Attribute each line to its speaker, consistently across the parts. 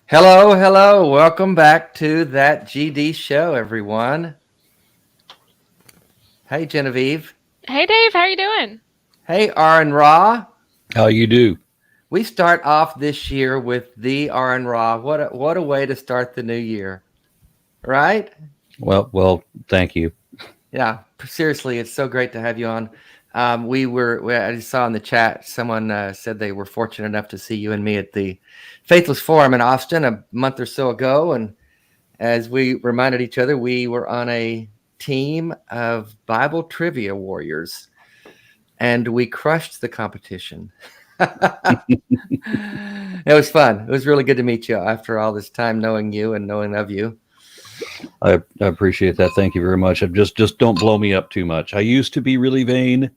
Speaker 1: Hello, hello. Welcome back to That GD Show, everyone. Hey, Genevieve.
Speaker 2: Hey, Dave. How you doing?
Speaker 1: Hey, Aron Ra.
Speaker 3: How you do?
Speaker 1: We start off this year with the Aron Ra. What a way to start the new year, right?
Speaker 3: Well, thank you.
Speaker 1: Yeah, seriously, it's so great to have you on. I just saw in the chat someone said they were fortunate enough to see you and me at the Faithless Forum in Austin a month or so ago, and as we reminded each other, we were on a team of Bible trivia warriors, and we crushed the competition. It was fun. It was really good to meet you after all this time, knowing you and knowing of you.
Speaker 3: I appreciate that. Thank you very much. Just don't blow me up too much. I used to be really vain,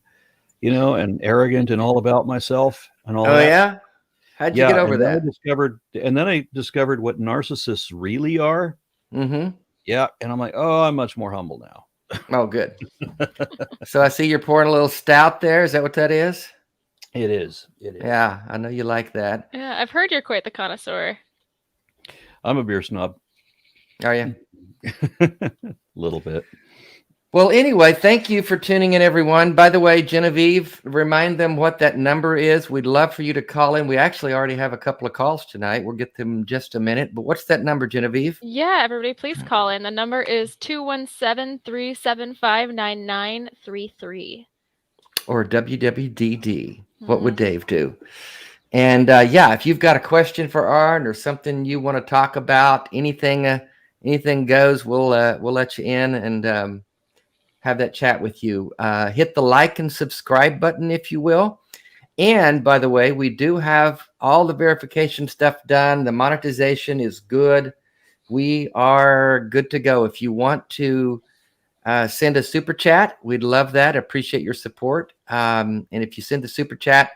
Speaker 3: and arrogant and all about myself and all that.
Speaker 1: Oh, yeah? How'd you get over that?
Speaker 3: Then I discovered what narcissists really are.
Speaker 1: Mm-hmm.
Speaker 3: Yeah. And I'm like, oh, I'm much more humble now.
Speaker 1: Oh, good. So I see you're pouring a little stout there. Is that what that is?
Speaker 3: It is.
Speaker 1: Yeah, I know you like that.
Speaker 2: Yeah, I've heard you're quite the connoisseur.
Speaker 3: I'm a beer snob.
Speaker 1: Are you?
Speaker 3: A little bit.
Speaker 1: Well, anyway, thank you for tuning in, everyone. By the way, Genevieve, remind them what that number is. We'd love for you to call in. We actually already have a couple of calls tonight. We'll get them in just a minute. But what's that number, Genevieve?
Speaker 2: Yeah, everybody, please call in. The number is 217-375-9933.
Speaker 1: Or WWDD. What would Dave do? And if you've got a question for Aron or something you want to talk about, anything goes. We'll let you in and have that chat with you. Hit the like and subscribe button, if you will. And by the way, we do have all the verification stuff done. The monetization is good. We are good to go. If you want to send a super chat, we'd love that. Appreciate your support. And if you send the super chat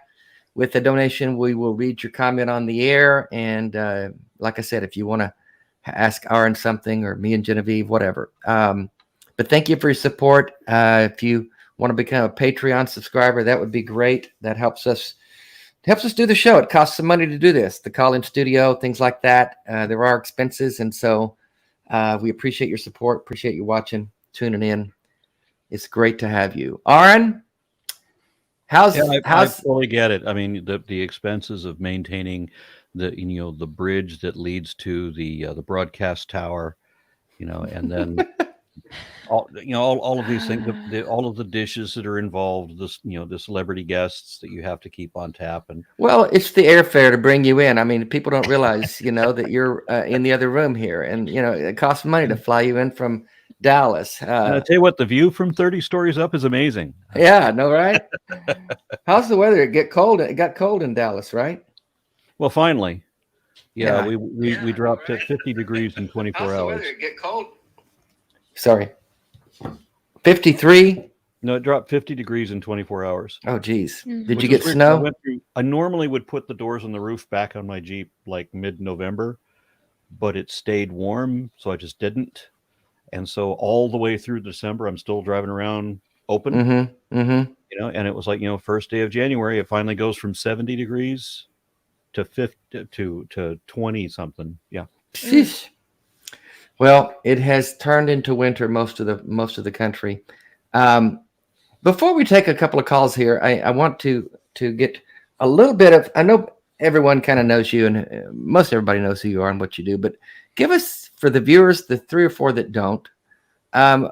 Speaker 1: with a donation, we will read your comment on the air. And like I said, if you want to ask Aron something or me and Genevieve, whatever. But thank you for your support. If you want to become a Patreon subscriber, that would be great. That helps us do the show. It costs some money to do this, the call-in studio, things like that. There are expenses. And so we appreciate your support. Appreciate you watching, tuning in. It's great to have you. Aron,
Speaker 3: I fully get it. I mean, the expenses of maintaining the bridge that leads to the broadcast tower, and then all of these things, all of the dishes that are involved, the celebrity guests that you have to keep on tap. And
Speaker 1: well, it's the airfare to bring you in. I mean, people don't realize, that you're in the other room here, and it costs money to fly you in from Dallas.
Speaker 3: and I tell you what, the view from 30 stories up is amazing.
Speaker 1: Yeah, no, right? How's the weather? It got cold in Dallas, right?
Speaker 3: Well, finally, we dropped to 50 degrees in 24 hours.
Speaker 1: Weather? It get cold. Sorry, 53.
Speaker 3: No, it dropped 50 degrees in 24 hours.
Speaker 1: Oh, geez. Did you get snow?
Speaker 3: I normally would put the doors on the roof back on my Jeep like mid-November, but it stayed warm, so I just didn't. And so all the way through December, I'm still driving around open.
Speaker 1: Mm-hmm. Mm-hmm.
Speaker 3: And it was like, first day of January, it finally goes from 70 degrees to 50 to 20 something. Yeah.
Speaker 1: Sheesh. Well, it has turned into winter most of the country. Before we take a couple of calls here, I want to get a little bit of. I know everyone kind of knows you, and most everybody knows who you are and what you do. But give us, for the viewers, the 3 or 4 that don't,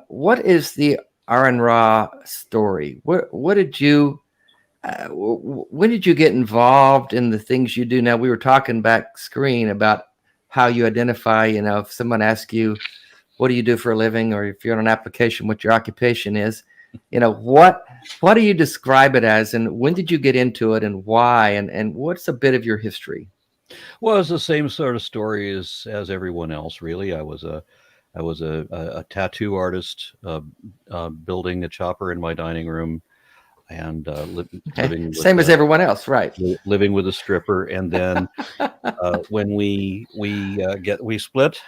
Speaker 1: what is the Aron Ra story. What did you? When did you get involved in the things you do now? We were talking back screen about how you identify. If someone asks you, "What do you do for a living?" or if you're on an application, what your occupation is. What do you describe it as, and when did you get into it, and why, and what's a bit of your history?
Speaker 3: Well, it's the same sort of story as everyone else, really. I was a tattoo artist, building a chopper in my dining room, and living
Speaker 1: same as everyone else, right?
Speaker 3: Living with a stripper, and then when we split,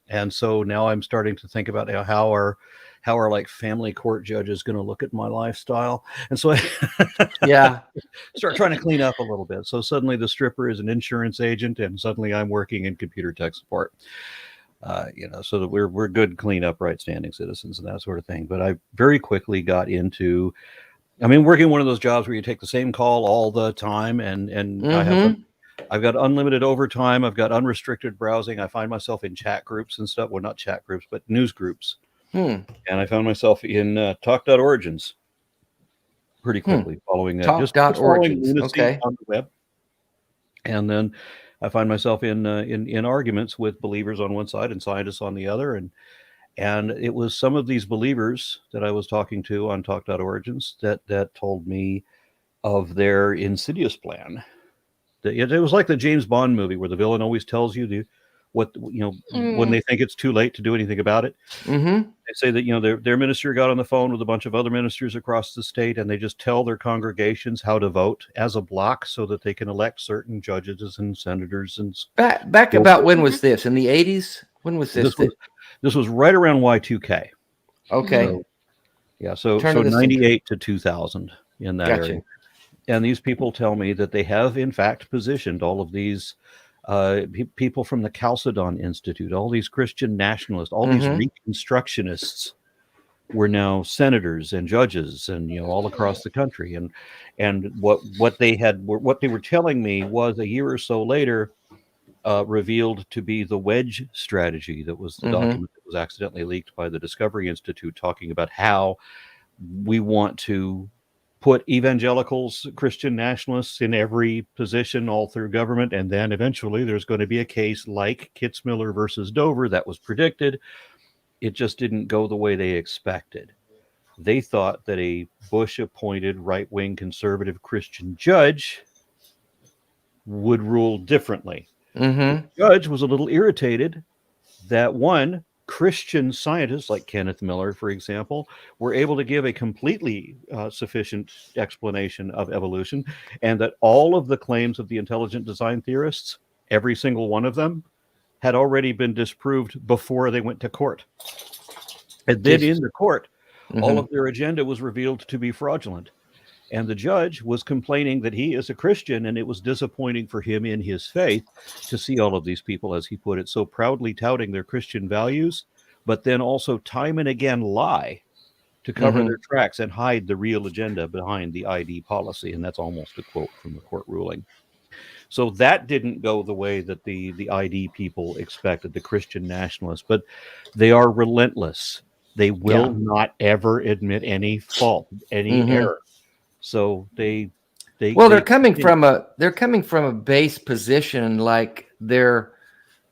Speaker 3: and so now I'm starting to think about how are like family court judges going to look at my lifestyle, and so I start trying to clean up a little bit. So suddenly the stripper is an insurance agent, and suddenly I'm working in computer tech support. So that we're good, clean up, right standing citizens and that sort of thing. But I very quickly got into, working one of those jobs where you take the same call all the time, and I've got unlimited overtime. I've got unrestricted browsing. I find myself in chat groups and stuff. Well, not chat groups, but news groups. And I found myself in Talk.origins pretty quickly, following that.
Speaker 1: Talk.origins, okay.
Speaker 3: On the web. And then I find myself in arguments with believers on one side and scientists on the other. And it was some of these believers that I was talking to on Talk.origins that told me of their insidious plan. It was like the James Bond movie where the villain always tells you when they think it's too late to do anything about it. They say that their minister got on the phone with a bunch of other ministers across the state, and they just tell their congregations how to vote as a block so that they can elect certain judges and senators. And
Speaker 1: back about when was this? In the 80s? When was this?
Speaker 3: This was right around Y2K.
Speaker 1: Okay.
Speaker 3: So 98 to 2000 in that area. And these people tell me that they have in fact positioned all of these people from the Chalcedon Institute, all these Christian nationalists, all these Reconstructionists were now senators and judges, and all across the country. And what they were telling me was a year or so later revealed to be the wedge strategy. That was the document that was accidentally leaked by the Discovery Institute, talking about how we want to put evangelicals, Christian nationalists in every position all through government. And then eventually there's going to be a case like Kitzmiller versus Dover that was predicted. It just didn't go the way they expected. They thought that a Bush-appointed right-wing conservative Christian judge would rule differently. The judge was a little irritated that one, Christian scientists like Kenneth Miller, for example, were able to give a completely sufficient explanation of evolution, and that all of the claims of the intelligent design theorists, every single one of them, had already been disproved before they went to court. And then in the court, all of their agenda was revealed to be fraudulent. And the judge was complaining that he is a Christian, and it was disappointing for him in his faith to see all of these people, as he put it, so proudly touting their Christian values, but then also time and again lie to cover their tracks and hide the real agenda behind the ID policy. And that's almost a quote from the court ruling. So that didn't go the way that the ID people expected, the Christian nationalists, but they are relentless. They will not ever admit any fault, any error. So they're coming from a base position, like they're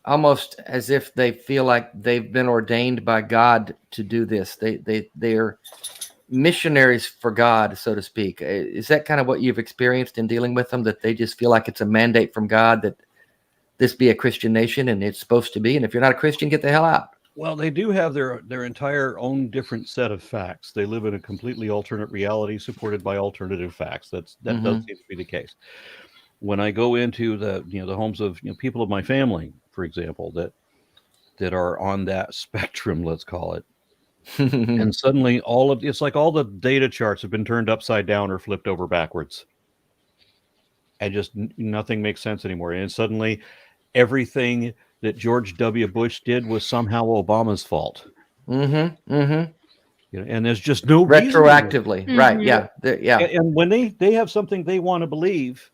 Speaker 3: almost as if they feel like they've been ordained by God to do this. They're missionaries for God, so to speak. Is that kind of what you've experienced in dealing with them, that they just feel like it's a mandate from God that this be a Christian nation and it's supposed to be, and if you're not a Christian, get the hell out? Well, they do have their entire own different set of facts. They live in a completely alternate reality supported by alternative facts. That does seem to be the case. When I go into the homes of people of my family, for example, that are on that spectrum, let's call it, and suddenly it's like all the data charts have been turned upside down or flipped over backwards, and just nothing makes sense anymore. And suddenly everything that George W. Bush did was somehow Obama's fault. And there's just no
Speaker 1: retroactively, right? Yeah.
Speaker 3: And when they have something they want to believe,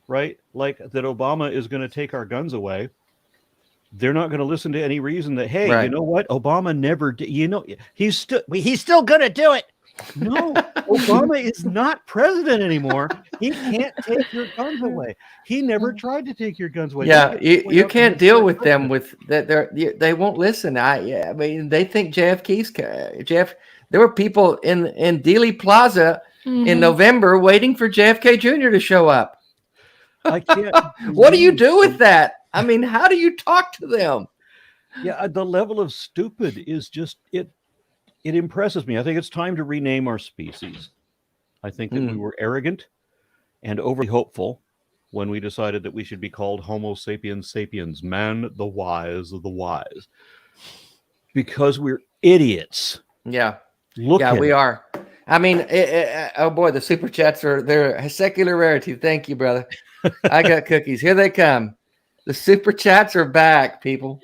Speaker 3: right, like that Obama is going to take our guns away, they're not going to listen to any reason that, hey, you know what, Obama never did. He's still going to do it. No, Obama is not president anymore. He can't take your guns away. He never tried to take your guns away.
Speaker 1: Yeah, you can't deal with them with that. They won't listen. I mean, they think JFK's Jeff. There were people in Dealey Plaza in November waiting for JFK Jr. to show up.
Speaker 3: I can't.
Speaker 1: What do you do with that? I mean, how do you talk to them?
Speaker 3: Yeah, the level of stupid is just it. It impresses me. I think it's time to rename our species. I think that we were arrogant and overly hopeful when we decided that we should be called Homo sapiens sapiens, man, the wise of the wise, because we're idiots.
Speaker 1: Yeah.
Speaker 3: Yeah,
Speaker 1: we are. I mean, oh boy, the super chats they're a secular rarity. Thank you, brother. I got cookies. Here they come. The super chats are back, people.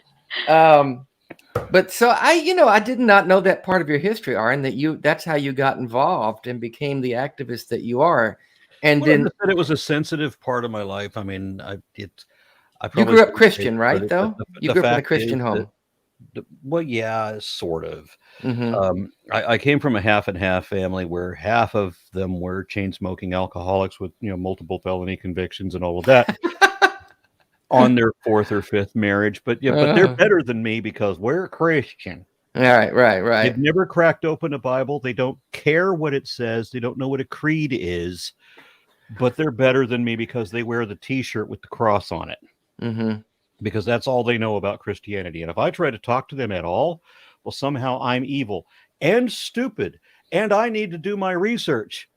Speaker 1: But so I did not know that part of your history, Aron, that's how you got involved and became the activist that you are. And then
Speaker 3: it was a sensitive part of my life. I mean,
Speaker 1: you grew up Christian, right? Though you grew up in a Christian home.
Speaker 3: Well, yeah, sort of.
Speaker 1: Mm-hmm.
Speaker 3: I came from a half and half family where half of them were chain smoking alcoholics with multiple felony convictions and all of that. On their fourth or fifth marriage, but they're better than me because we're Christian.
Speaker 1: Right.
Speaker 3: They've never cracked open a Bible. They don't care what it says. They don't know what a creed is, but they're better than me because they wear the T-shirt with the cross on it.
Speaker 1: Mm-hmm.
Speaker 3: Because that's all they know about Christianity. And if I try to talk to them at all, well, somehow I'm evil and stupid, and I need to do my research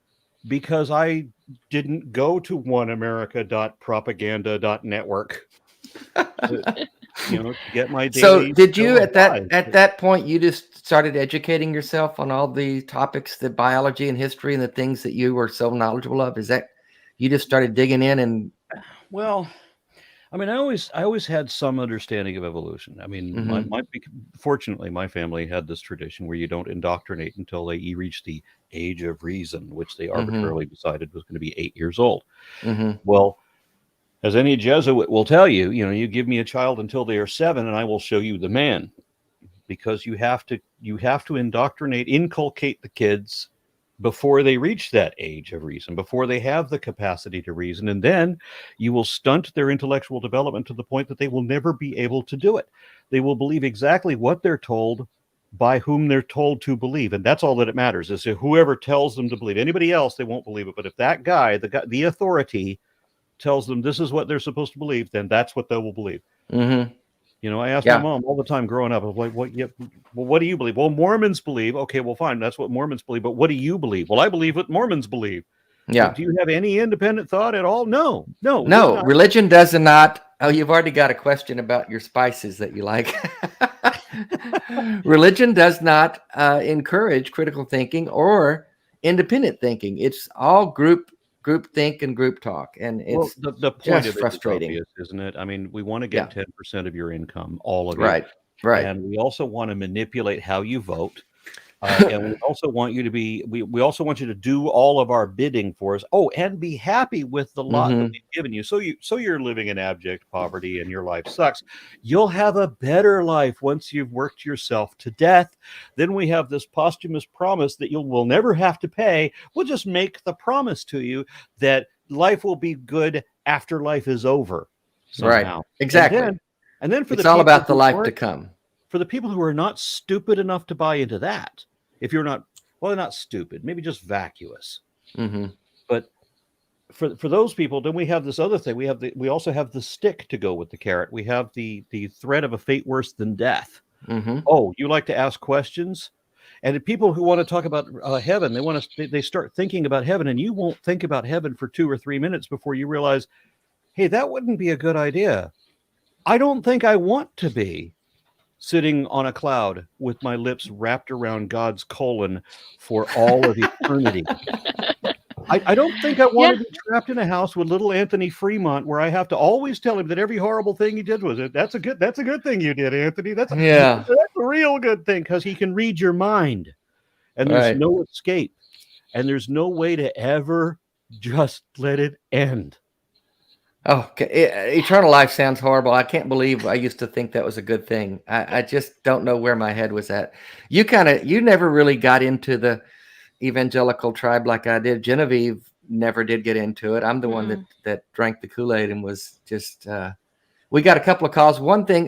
Speaker 3: because I didn't go to oneamerica.propaganda.network to get my daily.
Speaker 1: So did you at that point you just started educating yourself on all the topics, the biology and history and the things that you were so knowledgeable of? Is that you just started digging in? And
Speaker 3: well, I mean, I always had some understanding of evolution. I mean, fortunately, my family had this tradition where you don't indoctrinate until they reach the age of reason, which they arbitrarily decided was going to be 8 years old. Well, as any Jesuit will tell you, you give me a child until they are 7 and I will show you the man, because you have to indoctrinate, inculcate the kids before they reach that age of reason, before they have the capacity to reason. And then you will stunt their intellectual development to the point that they will never be able to do it. They will believe exactly what they're told by whom they're told to believe. And that's all that it matters, is whoever tells them to believe. Anybody else, they won't believe it. But if that guy, the authority, tells them this is what they're supposed to believe, then that's what they will believe. I asked my mom all the time growing up, I was like, what do you believe? Well, Mormons believe. Okay, well, fine. That's what Mormons believe. But what do you believe? Well, I believe what Mormons believe.
Speaker 1: Yeah.
Speaker 3: Do you have any independent thought at all? No.
Speaker 1: Religion does not. Oh, you've already got a question about your spices that you like. Religion does not encourage critical thinking or independent thinking. It's all group think and group talk, and it's
Speaker 3: the point
Speaker 1: just
Speaker 3: of it
Speaker 1: frustrating,
Speaker 3: is obvious, isn't it? I mean, we want to get 10% of your income, all of it,
Speaker 1: right,
Speaker 3: and we also want to manipulate how you vote, and we also want you to be. We also want you to do all of our bidding for us. Oh, and be happy with the lot that we've given you. So you're living in abject poverty, and your life sucks. You'll have a better life once you've worked yourself to death. Then we have this posthumous promise that you will never have to pay. We'll just make the promise to you that life will be good after life is over. Somehow.
Speaker 1: Right. Exactly.
Speaker 3: And then
Speaker 1: it's all about the life to come.
Speaker 3: For the people who are not stupid enough to buy into that, if you're not, well, not stupid, maybe just vacuous. But for those people, then we have this other thing. We also have the stick to go with the carrot. We have the threat of a fate worse than death. Oh, you like to ask questions? And the people who want to talk about heaven, they start thinking about heaven, and you won't think about heaven for 2 or 3 minutes before you realize, hey, that wouldn't be a good idea. I don't think I want to be sitting on a cloud with my lips wrapped around God's colon for all of eternity. I don't think I want to be trapped in a house with little Anthony Fremont, where I have to always tell him that every horrible thing he did was it. That's a good thing you did, Anthony. That's a real good thing, because he can read your mind, and there's no escape, and there's no way to ever just let it end.
Speaker 1: Oh, eternal life sounds horrible. I can't believe I used to think that was a good thing. I just don't know where my head was at. You never really got into evangelical tribe like I did. Genevieve never did get into it. I'm the one that drank the Kool-Aid and was just. We got a couple of calls. One thing,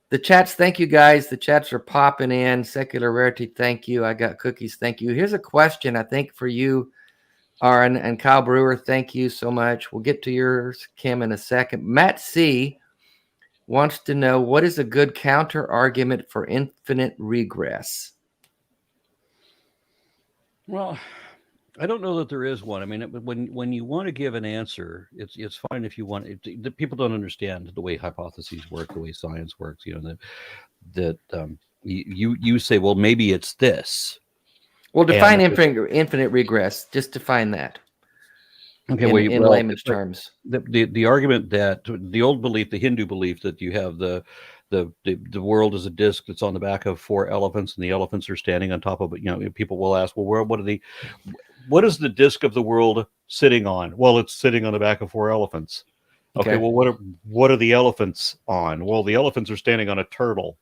Speaker 1: the chats. Thank you guys. The chats are popping in. Secular Rarity. Thank you. I got cookies. Thank you. Here's a question. I think for you, Aron and Kyle Brewer. Thank you so much. We'll get to yours, Kim, in a second. Matt C wants to know, what is a good counter argument for infinite regress?
Speaker 3: Well, I don't know that there is one. I mean, when you want to give an answer, it's fine if you want. The people don't understand the way hypotheses work, the way science works. You know that you say, well, maybe it's this.
Speaker 1: Well, define infinite regress. Just define that.
Speaker 3: Okay,
Speaker 1: in layman's terms,
Speaker 3: the argument that the old belief, the Hindu belief, that you have the world is a disc that's on the back of 4 elephants, and the elephants are standing on top of it. You know, people will ask, well, what is the disc of the world sitting on? Well, it's sitting on the back of 4 elephants. Okay, well, what are the elephants on? Well, the elephants are standing on a turtle.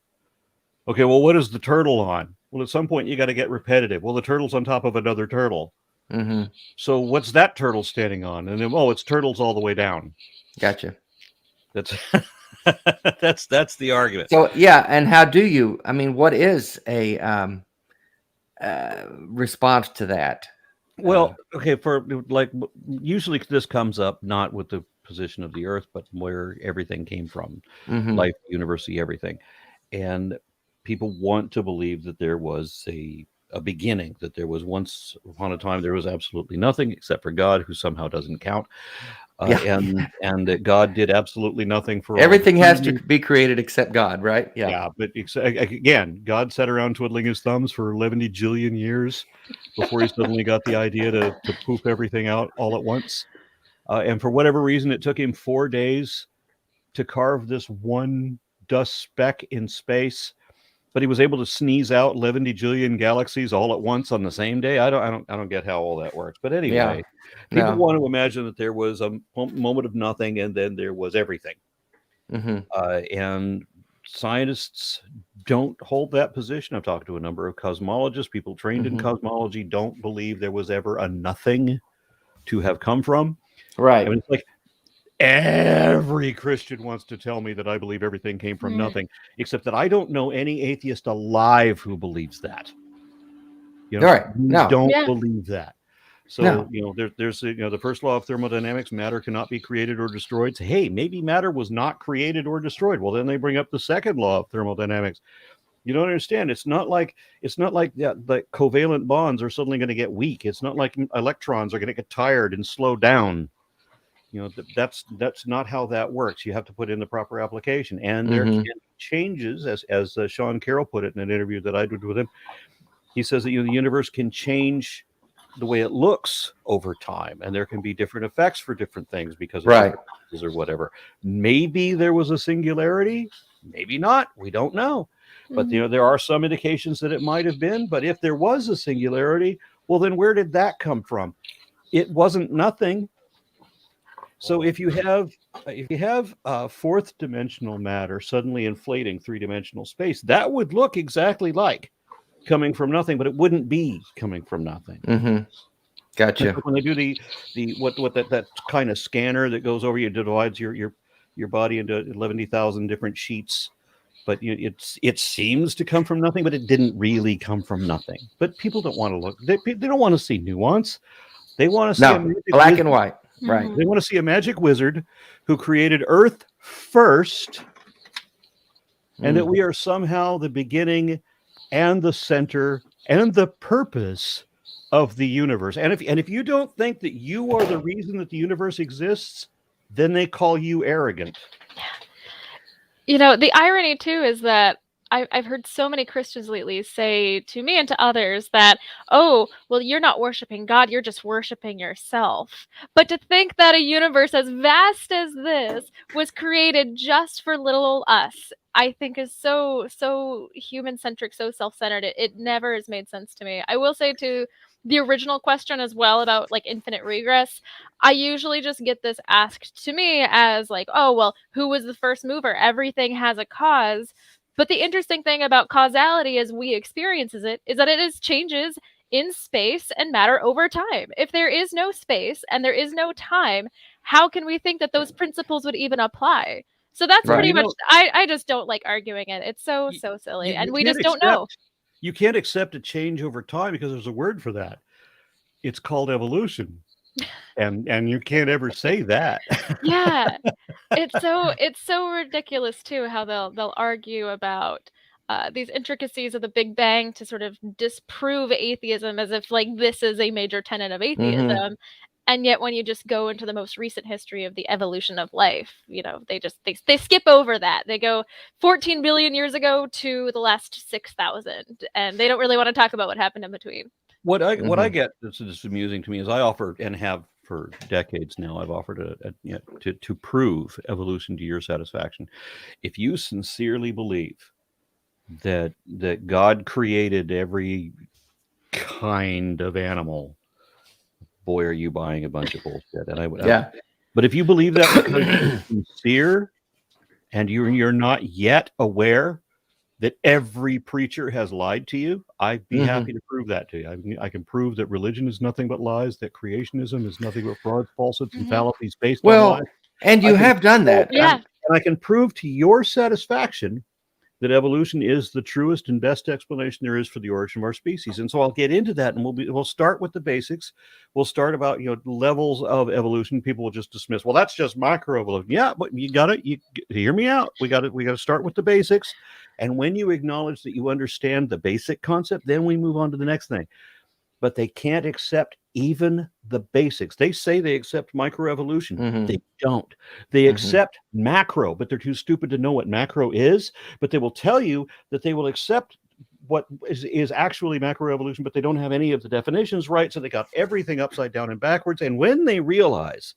Speaker 3: Okay, well, what is the turtle on? Well, at some point you got to get repetitive. Well, the turtle's on top of another turtle.
Speaker 1: Mm-hmm.
Speaker 3: So what's that turtle standing on? And then, it's turtles all the way down.
Speaker 1: Gotcha.
Speaker 3: That's that's the argument.
Speaker 1: So yeah, and how do you? I mean, what is a response to that?
Speaker 3: Well, okay, for like usually this comes up not with the position of the Earth, but where everything came from, life, university, everything, and people want to believe that there was a beginning, that there was once upon a time there was absolutely nothing except for God, who somehow doesn't count, and that God did absolutely nothing for
Speaker 1: everything. Has to be created except God, right?
Speaker 3: Yeah, but again, God sat around twiddling his thumbs for 11 jillion years before he suddenly got the idea to poop everything out all at once, and for whatever reason it took him 4 days to carve this one dust speck in space. But he was able to sneeze out 11 jillion galaxies all at once on the same day. I don't get how all that works. But anyway, people want to imagine that there was a moment of nothing and then there was everything. And scientists don't hold that position. I've talked to a number of cosmologists. People trained in cosmology don't believe there was ever a nothing to have come from.
Speaker 1: Right.
Speaker 3: I mean, it's like, every Christian wants to tell me that I believe everything came from nothing, except that I don't know any atheist alive who believes that. You know,
Speaker 1: right. No.
Speaker 3: Don't believe that. So, there's the first law of thermodynamics, matter cannot be created or destroyed. So, hey, maybe matter was not created or destroyed. Well, then they bring up the second law of thermodynamics. You don't understand. It's not like the covalent bonds are suddenly going to get weak. It's not like electrons are going to get tired and slow down. You know, that's not how that works. You have to put in the proper application, and there can be changes, as Sean Carroll put it in an interview that I did with him. He says that the universe can change the way it looks over time, and there can be different effects for different things because of or whatever. Maybe there was a singularity, maybe not. We don't know, but there are some indications that it might have been. But if there was a singularity, well, then where did that come from? It wasn't nothing. So if you have fourth dimensional matter suddenly inflating 3-dimensional space, that would look exactly like coming from nothing, but it wouldn't be coming from nothing.
Speaker 1: Gotcha.
Speaker 3: When they do that kind of scanner that goes over you, divides your body into 11,000 different sheets, but it seems to come from nothing, but it didn't really come from nothing. But people don't want to look; they don't want to see nuance. They want to see
Speaker 1: black and white. Right.
Speaker 3: They want to see a magic wizard who created Earth first, and that we are somehow the beginning and the center and the purpose of the universe. And if you don't think that you are the reason that the universe exists, then they call you arrogant.
Speaker 2: You know, the irony too is that I've heard so many Christians lately say to me and to others that, oh, well, you're not worshiping God, you're just worshiping yourself. But to think that a universe as vast as this was created just for little us, I think is so human-centric, so self-centered. It never has made sense to me. I will say to the original question as well about like infinite regress, I usually just get this asked to me as like, oh, well, who was the first mover? Everything has a cause. But the interesting thing about causality as we experiences it is that it is changes in space and matter over time. If there is no space and there is no time, how can we think that those principles would even apply? So that's pretty much, I just don't like arguing it. It's so silly. And we just don't know.
Speaker 3: You can't accept a change over time because there's a word for that. It's called evolution. And you can't ever say that.
Speaker 2: Yeah. It's so ridiculous too how they'll argue about these intricacies of the Big Bang to sort of disprove atheism as if like this is a major tenet of atheism. Mm-hmm. And yet when you just go into the most recent history of the evolution of life, you know, they skip over that. They go 14 billion years ago to the last 6,000, and they don't really want to talk about what happened in between.
Speaker 3: What I get that's just amusing to me is I offer, and have for decades now, I've offered to prove evolution to your satisfaction. If you sincerely believe that God created every kind of animal, boy, are you buying a bunch of bullshit. And but if you believe that because you're sincere and you're not yet aware that every preacher has lied to you, I'd be happy to prove that to you. I can prove that religion is nothing but lies, that creationism is nothing but frauds, falsehoods, and fallacies based on lies.
Speaker 1: And you have done that.
Speaker 2: Yeah.
Speaker 3: And I can prove to your satisfaction that evolution is the truest and best explanation there is for the origin of our species. And so I'll get into that, and we'll start with the basics. We'll start about levels of evolution. People will just dismiss, well, that's just microevolution. Yeah, but you hear me out. We got to start with the basics. And when you acknowledge that you understand the basic concept, then we move on to the next thing. But they can't accept even the basics. They say they accept microevolution. They don't. They accept macro, but they're too stupid to know what macro is. But they will tell you that they will accept what is actually macroevolution, but they don't have any of the definitions right. So they got everything upside down and backwards. And when they realize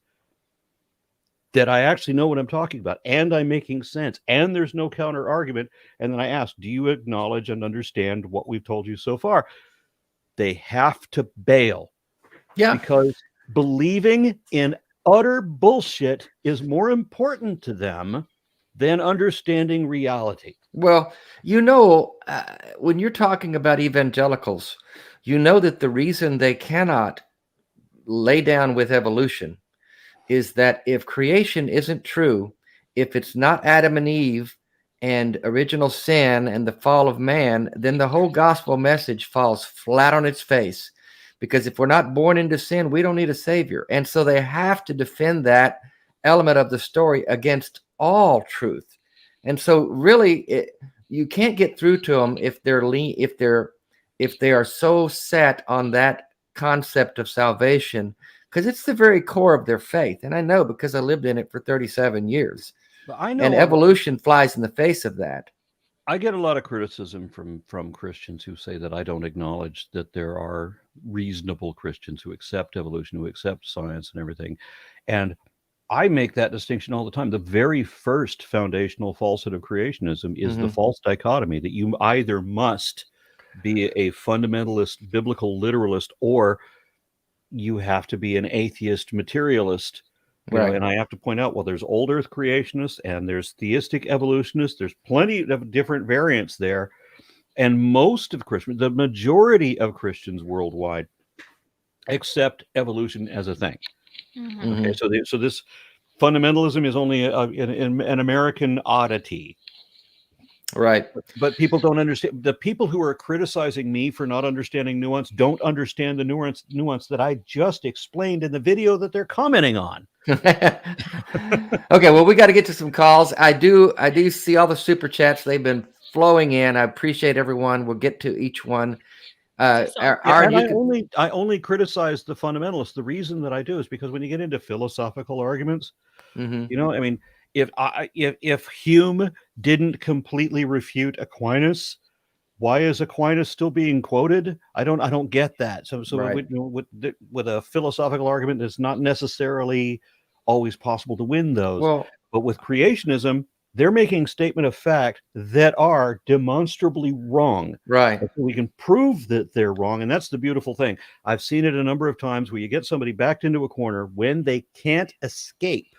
Speaker 3: that I actually know what I'm talking about, and I'm making sense, and there's no counter argument, and then I ask, do you acknowledge and understand what we've told you so far? They have to bail. Yeah. Because believing in utter bullshit is more important to them than understanding reality.
Speaker 1: Well, when you're talking about evangelicals, you know that the reason they cannot lay down with evolution is that if creation isn't true, if it's not Adam and Eve and original sin and the fall of man, then the whole gospel message falls flat on its face. Because if we're not born into sin, we don't need a savior. And so they have to defend that element of the story against all truth. And so really, you can't get through to them if they are so set on that concept of salvation, because it's the very core of their faith. And I know because I lived in it for 37 years. And evolution flies in the face of that.
Speaker 3: I get a lot of criticism from Christians who say that I don't acknowledge that there are reasonable Christians who accept evolution, who accept science and everything. And I make that distinction all the time. The very first foundational falsehood of creationism is the false dichotomy that you either must be a fundamentalist, biblical literalist, or you have to be an atheist materialist. Right. And I have to point out, well, there's old earth creationists and there's theistic evolutionists. There's plenty of different variants there. And most of Christians, the majority of Christians worldwide, accept evolution as a thing. Okay, so this fundamentalism is only an American oddity.
Speaker 1: Right.
Speaker 3: But people don't understand. The people who are criticizing me for not understanding nuance don't understand the nuance that I just explained in the video that they're commenting on.
Speaker 1: Okay, well, we got to get to some calls. I do see all the super chats. They've been flowing in. I appreciate everyone. We'll get to each one. I
Speaker 3: only criticize the fundamentalists. The reason that I do is because when you get into philosophical arguments, I mean, if Hume didn't completely refute Aquinas, why is Aquinas still being quoted? I don't get that. So right. with a philosophical argument, it's not necessarily always possible to win those.
Speaker 1: Well,
Speaker 3: but with creationism, they're making statement of fact that are demonstrably wrong.
Speaker 1: Right.
Speaker 3: So we can prove that they're wrong. And that's the beautiful thing. I've seen it a number of times where you get somebody backed into a corner when they can't escape.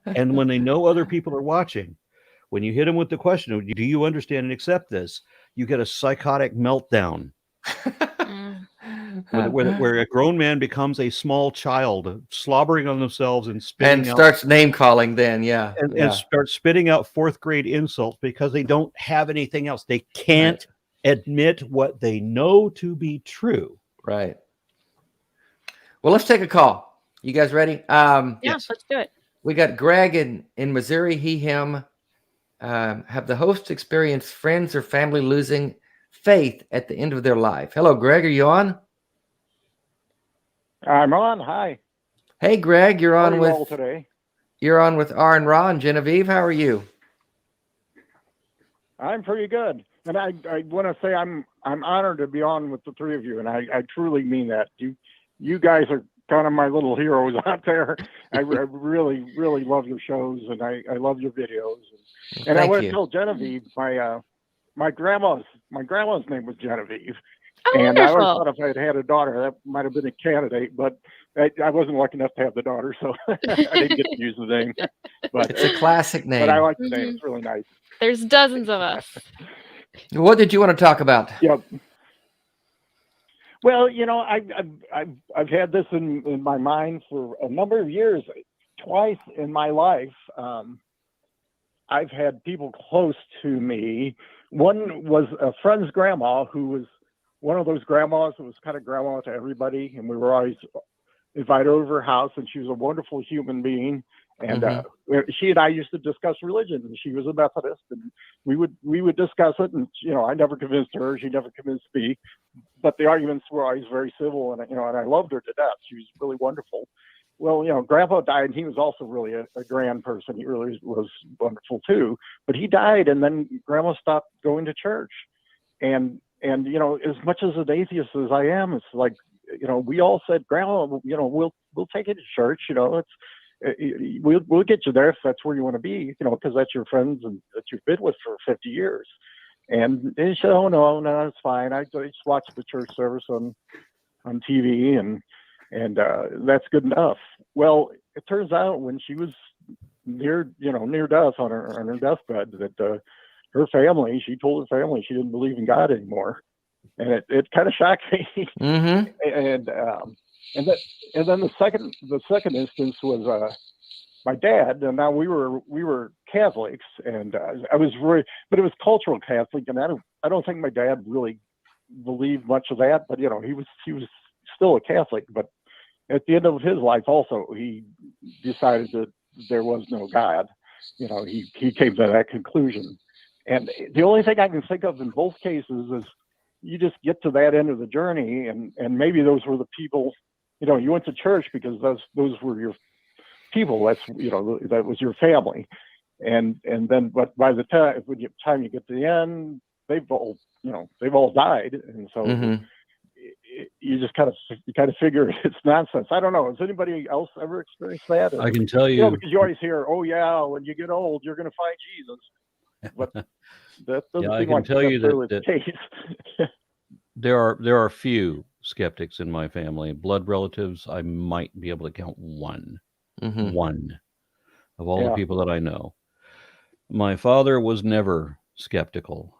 Speaker 3: And when they know other people are watching, when you hit them with the question, do you understand and accept this? You get a psychotic meltdown. where a grown man becomes a small child, slobbering on themselves and spitting
Speaker 1: and starts name calling. Then,
Speaker 3: and starts spitting out fourth grade insults because they don't have anything else. They can't admit what they know to be true.
Speaker 1: Right. Well, let's take a call. You guys ready?
Speaker 2: Yes, let's do it.
Speaker 1: We got Greg in Missouri. He, him. Have the hosts experienced friends or family losing faith at the end of their life? Hello, Greg. Are you on?
Speaker 4: I'm on. Hi.
Speaker 1: Hey, Greg. You're on with
Speaker 4: today.
Speaker 1: You're on with Aron Ra and Genevieve. How are you?
Speaker 4: I'm pretty good, and I want to say I'm honored to be on with the three of you, and I truly mean that. You guys are kind of my little heroes out there. I really love your shows, and I love your videos. And I want to tell Genevieve, my grandma's name was Genevieve.
Speaker 2: Oh,
Speaker 4: and
Speaker 2: wonderful.
Speaker 4: I always thought if I had had a daughter, that might have been a candidate, but I wasn't lucky enough to have the daughter, so I didn't get to use the name. But
Speaker 1: it's a classic name.
Speaker 4: But I like the name. It's really nice.
Speaker 2: There's dozens of us.
Speaker 1: What did you want to talk about?
Speaker 4: Yep. Well, I've had this in my mind for a number of years. Twice in my life, I've had people close to me. One was a friend's grandma, who was one of those grandmas that was kind of grandma to everybody, and we were always invited over her house, and she was a wonderful human being. And she and I used to discuss religion, and she was a Methodist, and we would discuss it. And I never convinced her; she never convinced me. But the arguments were always very civil, and and I loved her to death. She was really wonderful. Well, Grandpa died, and he was also really a grand person. He really was wonderful too. But he died, and then Grandma stopped going to church. And as much as an atheist as I am, it's like we all said, Grandma, we'll take you to church. We'll get you there if that's where you want to be, because that's your friends and that you've been with for 50 years. And they said, oh, no, it's fine. I just watch the church service on TV and that's good enough. Well, it turns out when she was near death on her deathbed that her family, she told her family she didn't believe in God anymore. And it kind of shocked me.
Speaker 1: Mm-hmm.
Speaker 4: And then the second instance was my dad. And now we were Catholics, and I was but it was cultural Catholic, and I don't think my dad really believed much of that. But he was still a Catholic. But at the end of his life, also he decided that there was no God. He came to that conclusion. And the only thing I can think of in both cases is you just get to that end of the journey, and maybe those were the people. You went to church because those were your people. That's that was your family, and then but by the time you get to the end, they've all died, and so you just kind of figure it's nonsense. I don't know. Has anybody else ever experienced that?
Speaker 3: I can tell you,
Speaker 4: because you always hear, oh yeah, when you get old, you're going to find Jesus. But that doesn't seem like the case.
Speaker 3: There are few skeptics in my family. Blood relatives, I might be able to count one of all the people that I know. My father was never skeptical.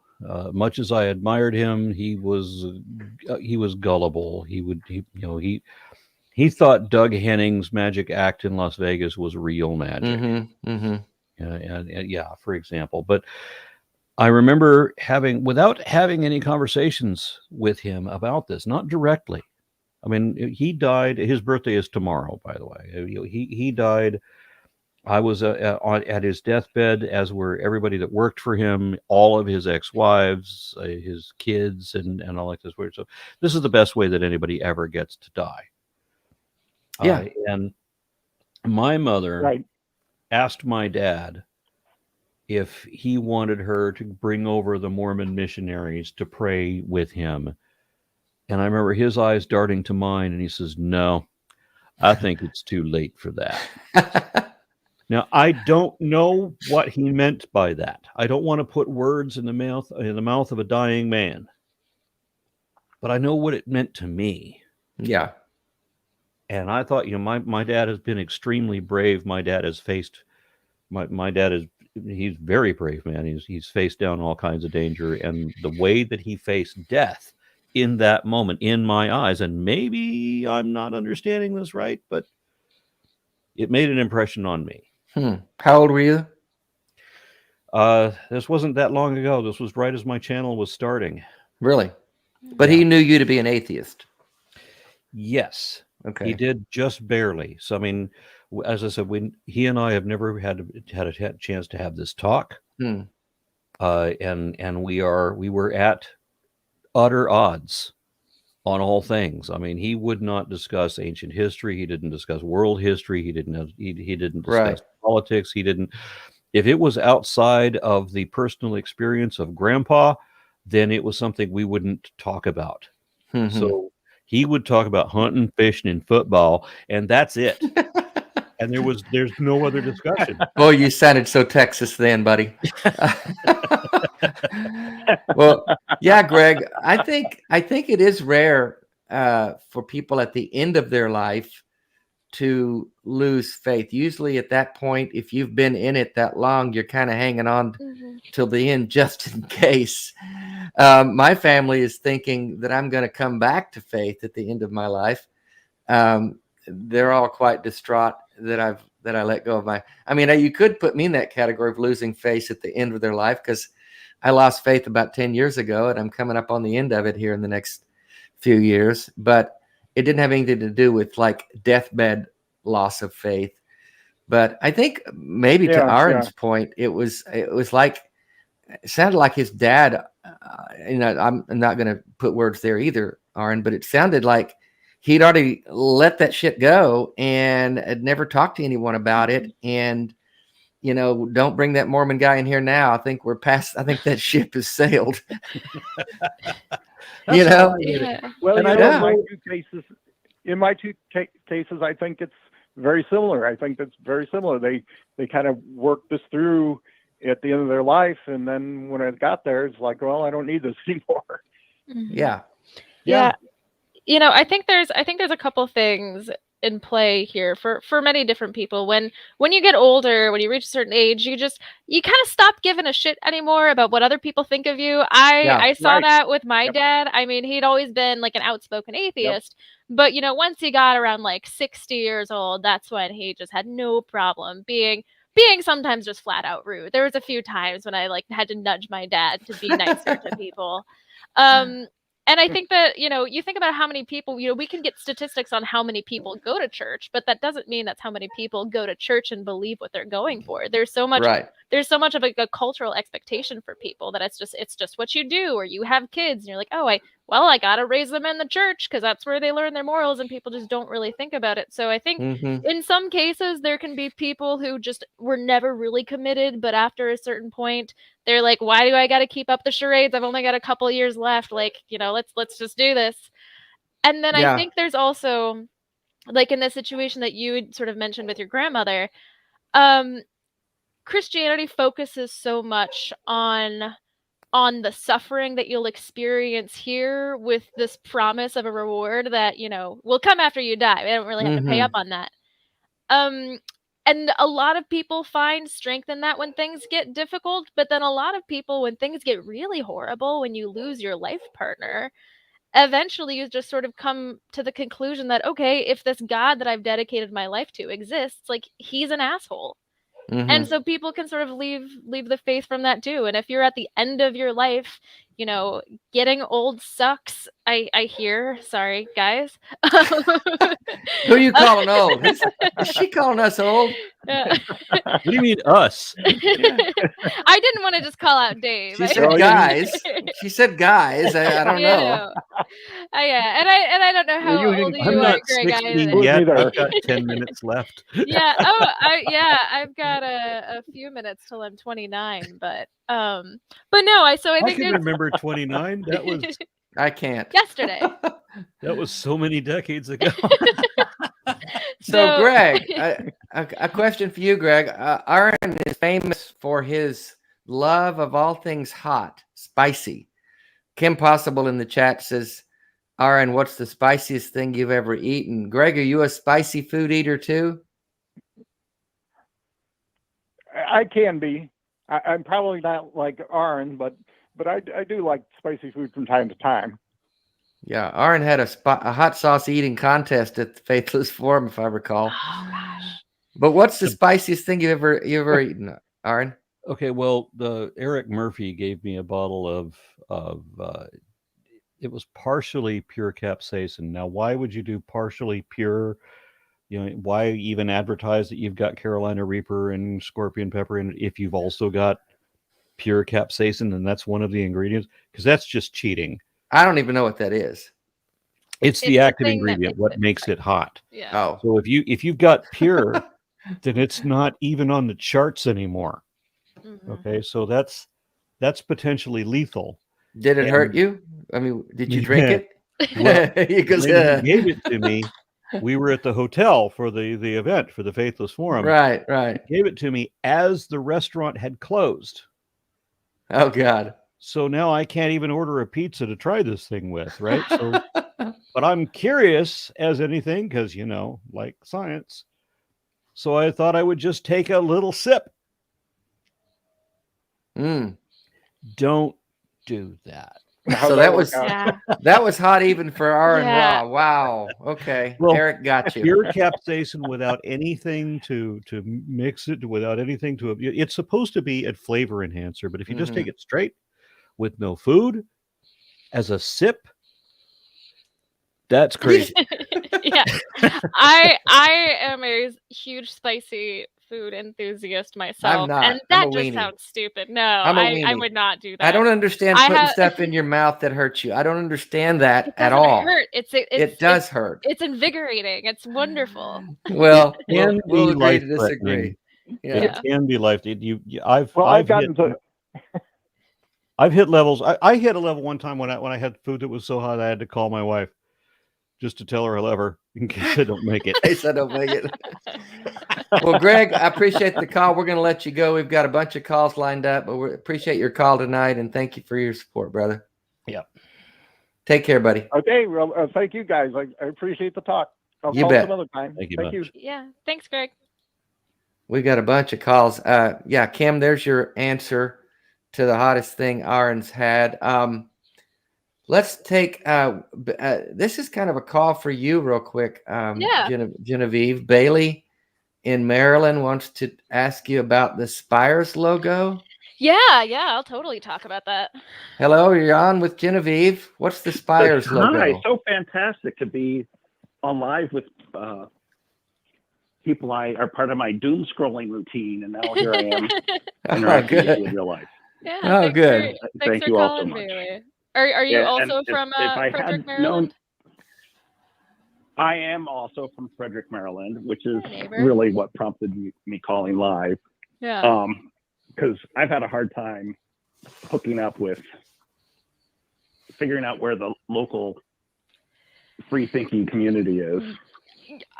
Speaker 3: Much as I admired him, he was gullible. He thought Doug Henning's magic act in Las Vegas was real magic. For example. But I remember without having any conversations with him about this, not directly. I mean, he died. His birthday is tomorrow, by the way. He died. I was at his deathbed, as were everybody that worked for him, all of his ex-wives, his kids, and all like this weird stuff. This is the best way that anybody ever gets to die.
Speaker 1: Yeah.
Speaker 3: And my mother asked my dad if he wanted her to bring over the Mormon missionaries to pray with him. And I remember his eyes darting to mine, and he says, no, I think it's too late for that. Now, I don't know what he meant by that. I don't want to put words in the mouth of a dying man. But I know what it meant to me.
Speaker 1: Yeah.
Speaker 3: And I thought, my dad has been extremely brave. My dad has faced, he's very brave, man. He's faced down all kinds of danger. And the way that he faced death in that moment in my eyes. And maybe I'm not understanding this right, but it made an impression on me.
Speaker 1: How old were you?
Speaker 3: This wasn't that long ago. This was right as my channel was starting.
Speaker 1: Really? But he knew you to be an atheist.
Speaker 3: Yes.
Speaker 1: Okay.
Speaker 3: He did, just barely. So, I mean, as I said, when he and I have never had a chance to have this talk. And we were at utter odds on all things. I mean, he would not discuss ancient history. He didn't discuss world history. He didn't discuss politics. He didn't. If it was outside of the personal experience of Grandpa, then it was something we wouldn't talk about. So he would talk about hunting, fishing, and football, and that's it. And there's no other discussion.
Speaker 1: Boy, you sounded so Texas then, buddy. Well, yeah, Greg, I think it is rare for people at the end of their life to lose faith. Usually at that point, if you've been in it that long, you're kind of hanging on till the end just in case. My family is thinking that I'm going to come back to faith at the end of my life. They're all quite distraught that I let go of my. I mean, you could put me in that category of losing faith at the end of their life, because I lost faith about 10 years ago, and I'm coming up on the end of it here in the next few years. But it didn't have anything to do with like deathbed loss of faith. But I think maybe to Aron's point, it was like, it sounded like his dad. I'm not going to put words there either, Aron, but it sounded like he'd already let that shit go and had never talked to anyone about it. And, don't bring that Mormon guy in here now. I think we're past, I think that ship has sailed.
Speaker 4: Well,
Speaker 1: and
Speaker 4: in my two cases, I think it's very similar. I think that's very similar. They kind of worked this through at the end of their life. And then when it got there, it's like, well, I don't need this anymore.
Speaker 1: Yeah.
Speaker 2: I think there's a couple things in play here for many different people. When you get older, when you reach a certain age, you kind of stop giving a shit anymore about what other people think of you. I saw that with my dad. I mean, he'd always been like an outspoken atheist, but once he got around like 60 years old, that's when he just had no problem being sometimes just flat out rude. There was a few times when I had to nudge my dad to be nicer to people. And I think that, you think about how many people, we can get statistics on how many people go to church, but that doesn't mean that's how many people go to church and believe what they're going for. There's so much of a cultural expectation for people that it's just what you do, or you have kids and you're like, oh, I got to raise them in the church because that's where they learn their morals, and people just don't really think about it. So I think in some cases there can be people who just were never really committed, but after a certain point, they're like, why do I got to keep up the charades? I've only got a couple years left. Let's just do this. And then I think there's also, like in the situation that you had sort of mentioned with your grandmother, Christianity focuses so much on the suffering that you'll experience here, with this promise of a reward that, will come after you die. They don't really have to pay up on that. And a lot of people find strength in that when things get difficult, but then a lot of people, when things get really horrible, when you lose your life partner, eventually you just sort of come to the conclusion that, okay, if this God that I've dedicated my life to exists, like, he's an asshole. And so people can sort of leave the faith from that too. And if you're at the end of your life, getting old sucks. I hear. Sorry, guys.
Speaker 1: Who are you calling old? Is she calling us old?
Speaker 3: What do you mean us?
Speaker 2: I didn't want to just call out Dave.
Speaker 1: She said guys. She said guys. I don't know.
Speaker 2: And I don't know how old you
Speaker 3: I'm
Speaker 2: are,
Speaker 3: not
Speaker 2: Greg.
Speaker 3: 16 yet. I've got 10 minutes left.
Speaker 2: I've got a few minutes till I'm 29, but no, I think
Speaker 3: can remember 29. That was
Speaker 1: I can't.
Speaker 2: Yesterday.
Speaker 3: That was so many decades ago.
Speaker 1: So Greg, a question for you, Greg. Aron is famous for his love of all things hot, spicy. Kim Possible in the chat says, Aron, what's the spiciest thing you've ever eaten? Greg, are you a spicy food eater too?
Speaker 4: I can be. I'm probably not like Aron, but I do like spicy food from time to time.
Speaker 1: Yeah, Aron had a hot sauce eating contest at the Faithless Forum, if I recall.
Speaker 2: Oh gosh.
Speaker 1: But what's the spiciest thing you ever eaten, Aron?
Speaker 3: Okay, well, the Eric Murphy gave me a bottle of it was partially pure capsaicin. Now, why would you do partially pure? You know, why even advertise that you've got Carolina Reaper and Scorpion Pepper in it if you've also got pure capsaicin and that's one of the ingredients? Because that's just cheating.
Speaker 1: I don't even know what that is.
Speaker 3: It's the active ingredient, what makes it hot.
Speaker 2: Yeah.
Speaker 1: Oh,
Speaker 3: So if you've got pure, then it's not even on the charts anymore.
Speaker 2: Mhm.
Speaker 3: Okay, so that's potentially lethal.
Speaker 1: did it hurt you? I mean, did you drink it?
Speaker 3: Well,
Speaker 1: Because
Speaker 3: when he gave it to me, we were at the hotel for the event for the Faithless Forum.
Speaker 1: right.
Speaker 3: He gave it to me as the restaurant had closed.
Speaker 1: Oh God.
Speaker 3: So now I can't even order a pizza to try this thing with, right? So, but I'm curious as anything because, you know, like science. So I thought I would just take a little sip. Don't do that.
Speaker 1: So that was
Speaker 2: Yeah.
Speaker 1: that was hot even for Aron
Speaker 2: Yeah.
Speaker 1: Ra. Wow. Okay.
Speaker 3: Well,
Speaker 1: Eric got you.
Speaker 3: Pure capsaicin without anything to mix it, without anything to. It's supposed to be a flavor enhancer, but if you just take it straight with no food as a sip, that's crazy.
Speaker 2: Yeah. I am a huge spicy food enthusiast myself.
Speaker 1: I'm not.
Speaker 2: And
Speaker 1: I'm a
Speaker 2: that just
Speaker 1: weenie.
Speaker 2: sounds stupid. No,
Speaker 1: I'm a
Speaker 2: I
Speaker 1: weenie.
Speaker 2: would not do that.
Speaker 1: I don't understand
Speaker 2: I
Speaker 1: putting
Speaker 2: have-
Speaker 1: stuff in your mouth that hurts you. I don't understand that
Speaker 2: It
Speaker 1: at
Speaker 2: doesn't
Speaker 1: all.
Speaker 2: hurt.
Speaker 1: It does hurt.
Speaker 2: It's invigorating. It's wonderful.
Speaker 1: Well,
Speaker 3: Can
Speaker 1: we'll
Speaker 3: be
Speaker 1: agree to
Speaker 3: life-threatening.
Speaker 1: disagree. Yeah.
Speaker 3: It can be life. I've
Speaker 4: gotten to.
Speaker 3: I've hit levels. I hit a level one time when I had food that was so hot I had to call my wife just to tell her I love her in case I don't make it.
Speaker 1: In case I don't make it. Well, Greg, I appreciate the call. We're going to let you go. We've got a bunch of calls lined up, but we appreciate your call tonight and thank you for your support, brother.
Speaker 3: Yeah.
Speaker 1: Take care, buddy.
Speaker 4: Okay, well, thank you guys. I appreciate the talk. I'll
Speaker 1: You
Speaker 4: call
Speaker 1: bet.
Speaker 4: some other time.
Speaker 3: Thank you
Speaker 4: Thank you.
Speaker 3: much.
Speaker 2: Yeah. Thanks, Greg.
Speaker 1: We got a bunch of calls. Yeah, Kim, there's your answer to the hottest thing Aron's had. Let's take this is kind of a call for you real quick.
Speaker 2: Yeah.
Speaker 1: Genevieve. Bailey in Maryland wants to ask you about the Spires logo.
Speaker 2: Yeah, I'll totally talk about that.
Speaker 1: Hello, you're on with Genevieve. What's the Spires logo?
Speaker 5: Hi, so fantastic to be on live with people I are part of my doom scrolling routine, and now here I am interacting with you in real life.
Speaker 2: Yeah.
Speaker 1: Oh,
Speaker 2: thanks
Speaker 1: good.
Speaker 2: Thanks
Speaker 5: Thank
Speaker 2: for
Speaker 5: you all so
Speaker 2: calling,
Speaker 5: much.
Speaker 2: Bailey. Are you
Speaker 5: Yeah,
Speaker 2: also
Speaker 5: and
Speaker 2: from
Speaker 5: if I
Speaker 2: Frederick,
Speaker 5: had
Speaker 2: Maryland?
Speaker 5: I am also from Frederick, Maryland, which is
Speaker 2: Neighbor.
Speaker 5: really what prompted me calling live.
Speaker 2: Yeah.
Speaker 5: Because I've had a hard time hooking up with figuring out where the local free thinking community is.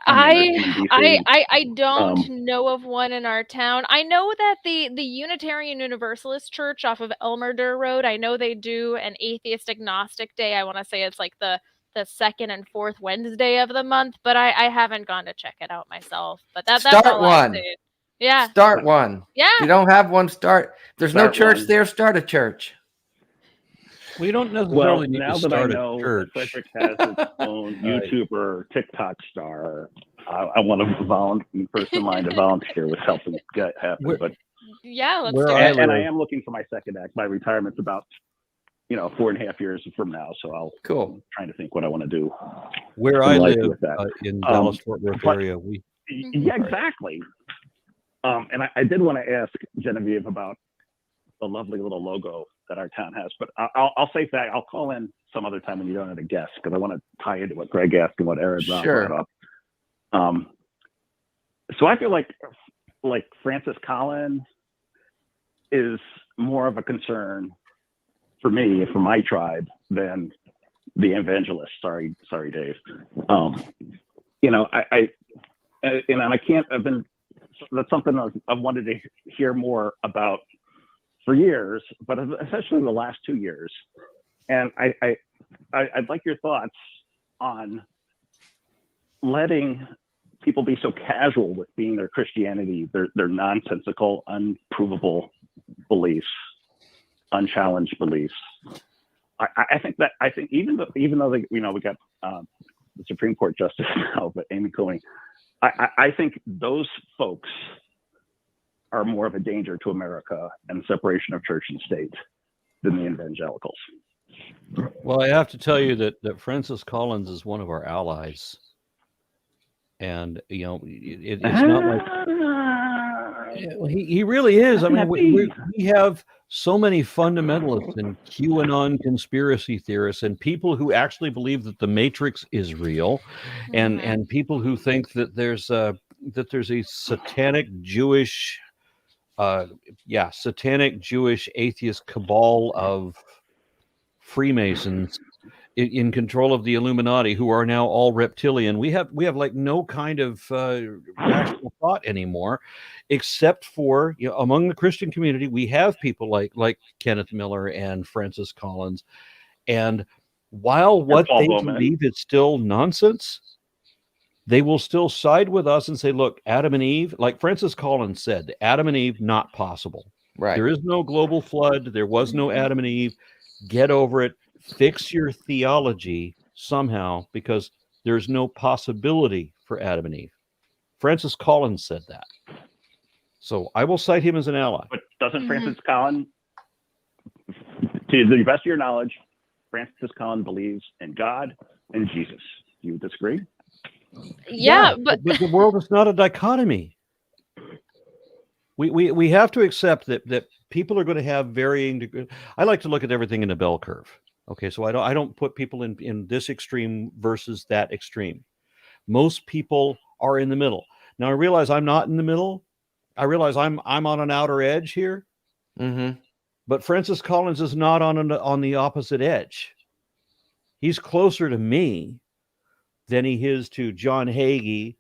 Speaker 2: I don't know of one in our town. I know that the Unitarian Universalist Church off of Elmerder Road, I know they do an atheist agnostic day. I want to say it's like the second and fourth Wednesday of the month, but I haven't gone to check it out myself. But that's all
Speaker 1: one.
Speaker 2: Yeah.
Speaker 1: Start one.
Speaker 2: Yeah.
Speaker 1: If you don't have one, start. There's no church there. Start a church.
Speaker 3: We don't necessarily need
Speaker 5: now
Speaker 3: to
Speaker 5: that I
Speaker 3: start
Speaker 5: know
Speaker 3: a church.
Speaker 5: that Frederick has its own YouTuber, TikTok star, I want to volunteer, first in line to volunteer with helping get happen. But
Speaker 2: yeah, let's
Speaker 3: where
Speaker 2: do
Speaker 3: I
Speaker 2: it.
Speaker 5: and I am looking for my second act. My retirement's about 4.5 years from now, so I'm trying to think what I want to do.
Speaker 3: Where I live
Speaker 5: with that.
Speaker 3: in Dallas Fort Worth area,
Speaker 5: yeah, exactly. And I did want to ask Genevieve about the lovely little logo that our town has, but I'll say that I'll call in some other time when you don't have a guest, because I want to tie into what Greg asked and what Aron Ra brought up. So I feel like Francis Collins is more of a concern for me, for my tribe, than the evangelist. Sorry, Dave. I can't. That's something I've wanted to hear more about for years, but especially the last 2 years. And I'd like your thoughts on letting people be so casual with being their Christianity, their nonsensical, unprovable beliefs, unchallenged beliefs, I think even though we got the Supreme Court justice now, but Amy Coney, I think those folks are more of a danger to America and the separation of church and state than the evangelicals.
Speaker 3: Well, I have to tell you that Francis Collins is one of our allies, and it's not like he really is. I mean, we have so many fundamentalists and QAnon conspiracy theorists and people who actually believe that the Matrix is real, and people who think that there's a satanic Jewish atheist cabal of Freemasons in control of the Illuminati, who are now all reptilian. We have like no kind of rational thought anymore, except for among the Christian community, we have people like Kenneth Miller and Francis Collins, and while what they believe is still nonsense, they will still side with us and say, look, Adam and Eve, like Francis Collins said, Adam and Eve, not possible.
Speaker 1: Right.
Speaker 3: There is no global flood. There was no Adam and Eve. Get over it. Fix your theology somehow, because there's no possibility for Adam and Eve. Francis Collins said that. So I will cite him as an ally.
Speaker 5: But doesn't Francis Collins, to the best of your knowledge, Francis Collins believes in God and Jesus? Do you disagree?
Speaker 2: Yeah, but
Speaker 3: the world is not a dichotomy. We have to accept that people are going to have varying degrees. I like to look at everything in a bell curve. Okay, so I don't put people in this extreme versus that extreme. Most people are in the middle. Now I realize I'm not in the middle. I realize I'm on an outer edge here.
Speaker 1: Mm-hmm.
Speaker 3: But Francis Collins is not on the opposite edge. He's closer to me than he is to John Hagee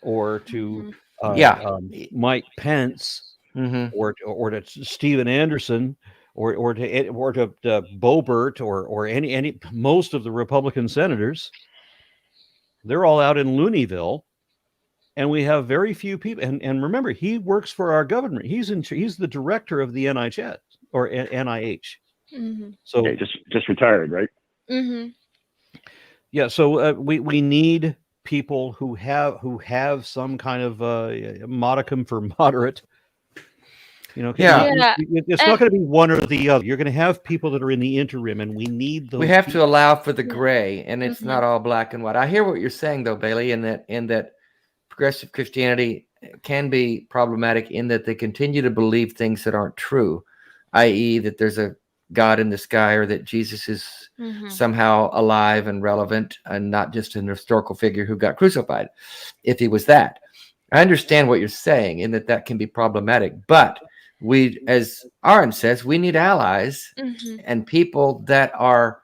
Speaker 3: or to Mike Pence, or to Steven Anderson, or to Boebert or any most of the Republican senators. They're all out in Looneyville, and we have very few people. And remember, he works for our government. He's the director of the NIH or NIH. So
Speaker 5: okay, just retired, right?
Speaker 3: Yeah, so we need people who have some kind of modicum for moderate. It's not going to be one or the other. You're going to have people that are in the interim, and we need those.
Speaker 1: We have to allow for the gray, and it's not all black and white. I hear what you're saying, though, Bailey, in that progressive Christianity can be problematic in that they continue to believe things that aren't true, i.e., that there's a God in the sky, or that Jesus is somehow alive and relevant and not just an historical figure who got crucified. If he was that, I understand what you're saying in that can be problematic, but we, as Aron says, we need allies and people that are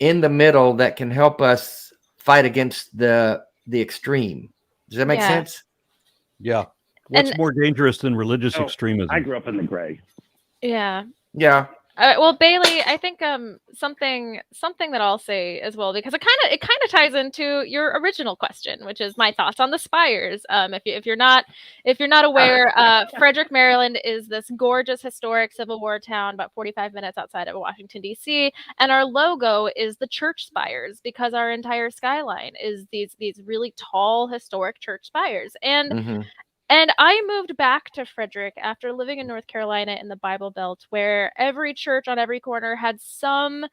Speaker 1: in the middle that can help us fight against the extreme. Does that make sense?
Speaker 3: Yeah. What's more dangerous than religious extremism?
Speaker 5: I grew up in the gray.
Speaker 2: Yeah. Well, Bailey, I think something that I'll say as well, because it kind of ties into your original question, which is my thoughts on the spires. If you're not aware, Frederick, Maryland is this gorgeous historic Civil War town about 45 minutes outside of Washington, D.C., and our logo is the church spires, because our entire skyline is these really tall historic church spires. And I moved back to Frederick after living in North Carolina in the Bible Belt, where every church on every corner had some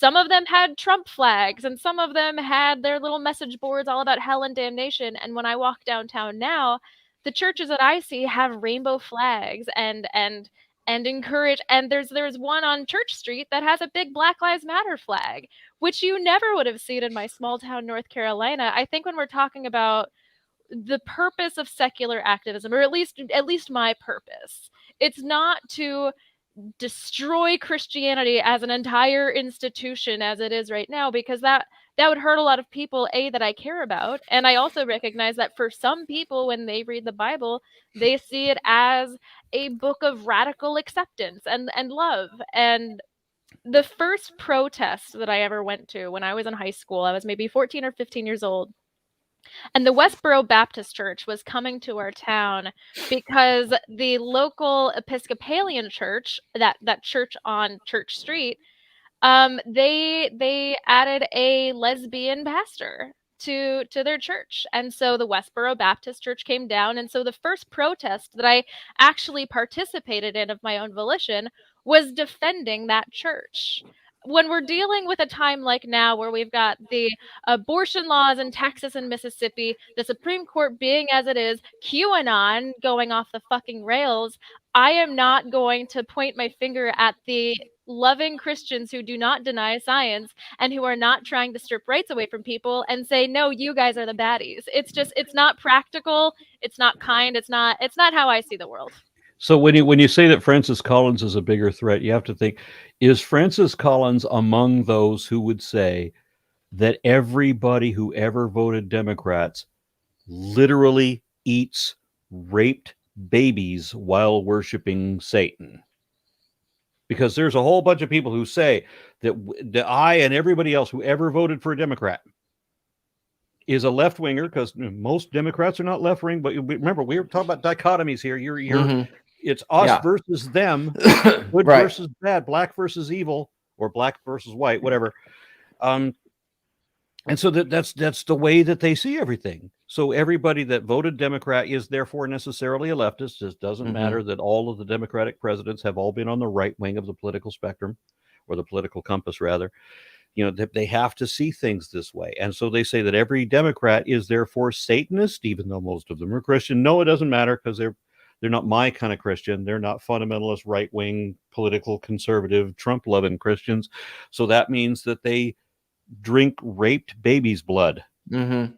Speaker 2: of them had Trump flags, and some of them had their little message boards all about hell and damnation. And when I walk downtown now, the churches that I see have rainbow flags and encourage. And there's one on Church Street that has a big Black Lives Matter flag, which you never would have seen in my small town North Carolina. I think when we're talking about the purpose of secular activism, or at least my purpose, it's not to destroy Christianity as an entire institution as it is right now, because that would hurt a lot of people, that I care about. And I also recognize that for some people, when they read the Bible, they see it as a book of radical acceptance and love. And the first protest that I ever went to when I was in high school, I was maybe 14 or 15 years old. And the Westboro Baptist Church was coming to our town because the local Episcopalian church, that church on Church Street, They added a lesbian pastor to their church, and so the Westboro Baptist Church came down. And so the first protest that I actually participated in of my own volition was defending that church. When we're dealing with a time like now where we've got the abortion laws in Texas and Mississippi, the Supreme Court being as it is, QAnon going off the fucking rails, I am not going to point my finger at the loving Christians who do not deny science and who are not trying to strip rights away from people and say, no, you guys are the baddies. It's not practical. It's not kind. It's not how I see the world.
Speaker 3: So when you say that Francis Collins is a bigger threat, you have to think, is Francis Collins among those who would say that everybody who ever voted Democrats literally eats raped babies while worshiping Satan? Because there's a whole bunch of people who say that I and everybody else who ever voted for a Democrat is a left winger, because most Democrats are not left wing. But remember, we were talking about dichotomies here. It's us versus them, good versus bad, black versus evil, or black versus white, whatever. And so that's the way that they see everything. So everybody that voted Democrat is therefore necessarily a leftist. It doesn't matter that all of the Democratic presidents have all been on the right wing of the political spectrum, or the political compass, rather. They have to see things this way. And so they say that every Democrat is therefore Satanist, even though most of them are Christian. No, it doesn't matter, because they're not my kind of Christian. They're not fundamentalist, right-wing, political, conservative, Trump-loving Christians. So that means that they drink raped babies' blood.
Speaker 1: Mm-hmm.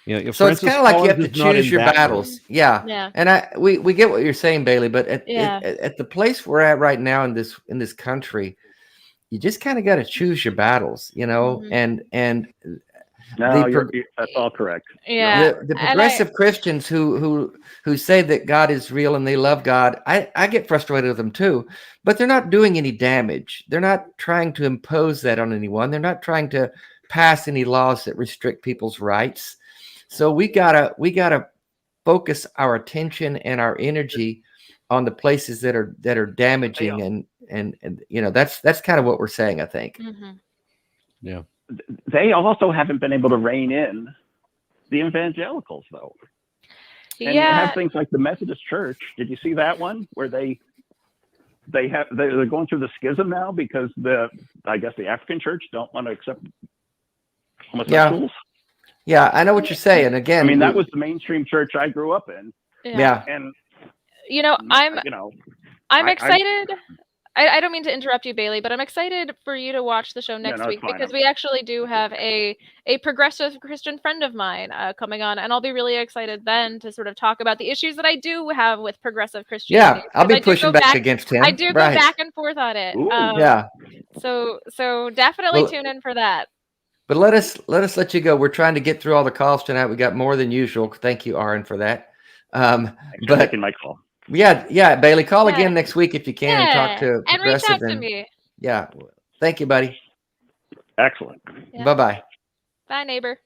Speaker 1: So
Speaker 3: Francis
Speaker 1: it's kind of like you have
Speaker 3: Collins
Speaker 1: to choose your battles.
Speaker 3: room.
Speaker 1: Yeah. And we get what you're saying, Bailey, but at the place we're at right now in this country, you just kind of got to choose your battles, and
Speaker 5: that's all correct.
Speaker 2: Yeah.
Speaker 1: The progressive Christians who say that God is real and they love God, I get frustrated with them too, but they're not doing any damage. They're not trying to impose that on anyone. They're not trying to pass any laws that restrict people's rights. So we gotta focus our attention and our energy on the places that are damaging, and that's kind of what we're saying, I think.
Speaker 2: Mm-hmm.
Speaker 3: Yeah.
Speaker 5: They also haven't been able to rein in the evangelicals, though. And you have things like the Methodist Church. Did you see that one where they're going through the schism now because I guess the African Church don't want to accept homosexuals?
Speaker 1: Yeah, I know what you're saying. Again,
Speaker 5: I mean, that was the mainstream church I grew up in.
Speaker 1: Yeah.
Speaker 5: And
Speaker 2: I'm excited. I don't mean to interrupt you, Bailey, but I'm excited for you to watch the show next week, because we actually do have a progressive Christian friend of mine coming on, and I'll be really excited then to sort of talk about the issues that I do have with progressive Christianity.
Speaker 1: Yeah, I'll be pushing back against him.
Speaker 2: I do go back and forth on it. So definitely tune in for that.
Speaker 1: But let us let you go. We're trying to get through all the calls tonight. We got more than usual. Thank you, Aron, for that.
Speaker 5: Thanks for taking my call.
Speaker 1: Yeah, Bailey, call again next week if you can and talk to
Speaker 2: and reach out to me.
Speaker 1: Yeah, thank you, buddy.
Speaker 5: Excellent.
Speaker 2: Yeah.
Speaker 1: Bye-bye.
Speaker 2: Bye, neighbor.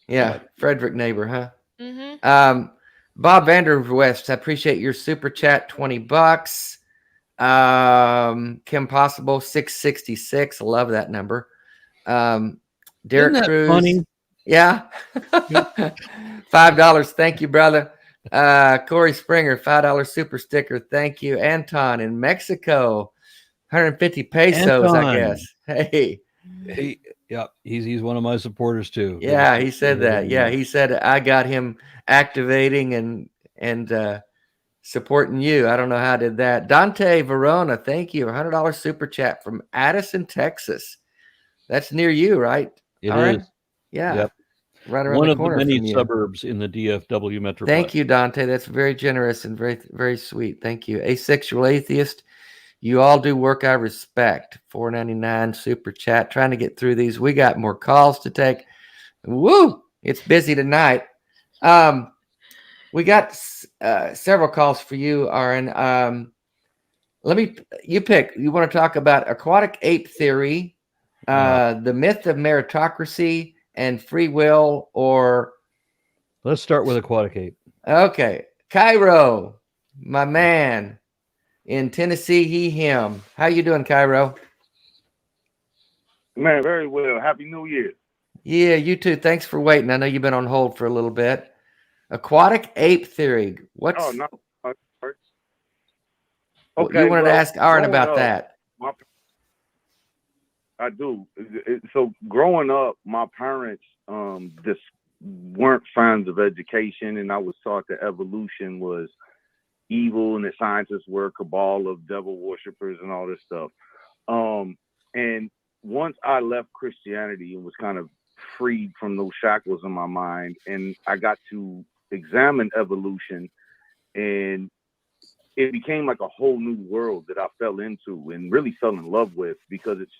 Speaker 1: Yeah, Frederick neighbor, huh?
Speaker 2: Mm-hmm.
Speaker 1: Bob Vanderwest, I appreciate your super chat, $20. Kim Possible, 666. I love that number. Derek Cruz.
Speaker 3: Funny?
Speaker 1: Yeah. $5. Thank you, brother. Corey Springer, $5 super sticker. Thank you. Anton in Mexico, 150 pesos, Anton. I guess. Hey.
Speaker 3: He's one of my supporters too.
Speaker 1: Yeah, he said that. Yeah, he said I got him activating and supporting you. I don't know how I did that. Dante Verona, thank you. $100 super chat from Addison, Texas. That's near you, right?
Speaker 3: It is.
Speaker 1: Yeah.
Speaker 3: Yep.
Speaker 1: Right around
Speaker 3: one
Speaker 1: the corner
Speaker 3: of the many
Speaker 1: from you.
Speaker 3: suburbs in the DFW metroplex.
Speaker 1: Thank you, Dante. That's very generous and very, very sweet. Thank you. Asexual Atheist, you all do work I respect. $4.99 super chat. Trying to get through these. We got more calls to take. Woo! It's busy tonight. We got several calls for you, Aron. You pick. You want to talk about Aquatic Ape Theory, the myth of meritocracy, and free will, or
Speaker 3: let's start with Aquatic Ape.
Speaker 1: Okay. Cairo, my man in Tennessee, he, him. How you doing, Cairo?
Speaker 6: Man, very well. Happy New Year.
Speaker 1: Yeah, you too. Thanks for waiting. I know you've been on hold for a little bit. Aquatic Ape Theory. What's
Speaker 6: Oh no.
Speaker 1: Okay, you wanted to ask Aron about that?
Speaker 6: I do. So growing up, my parents just weren't fans of education, and I was taught that evolution was evil and that scientists were a cabal of devil worshippers and all this stuff. And once I left Christianity and was kind of freed from those shackles in my mind, and I got to examine evolution, and it became like a whole new world that I fell into and really fell in love with, because it's,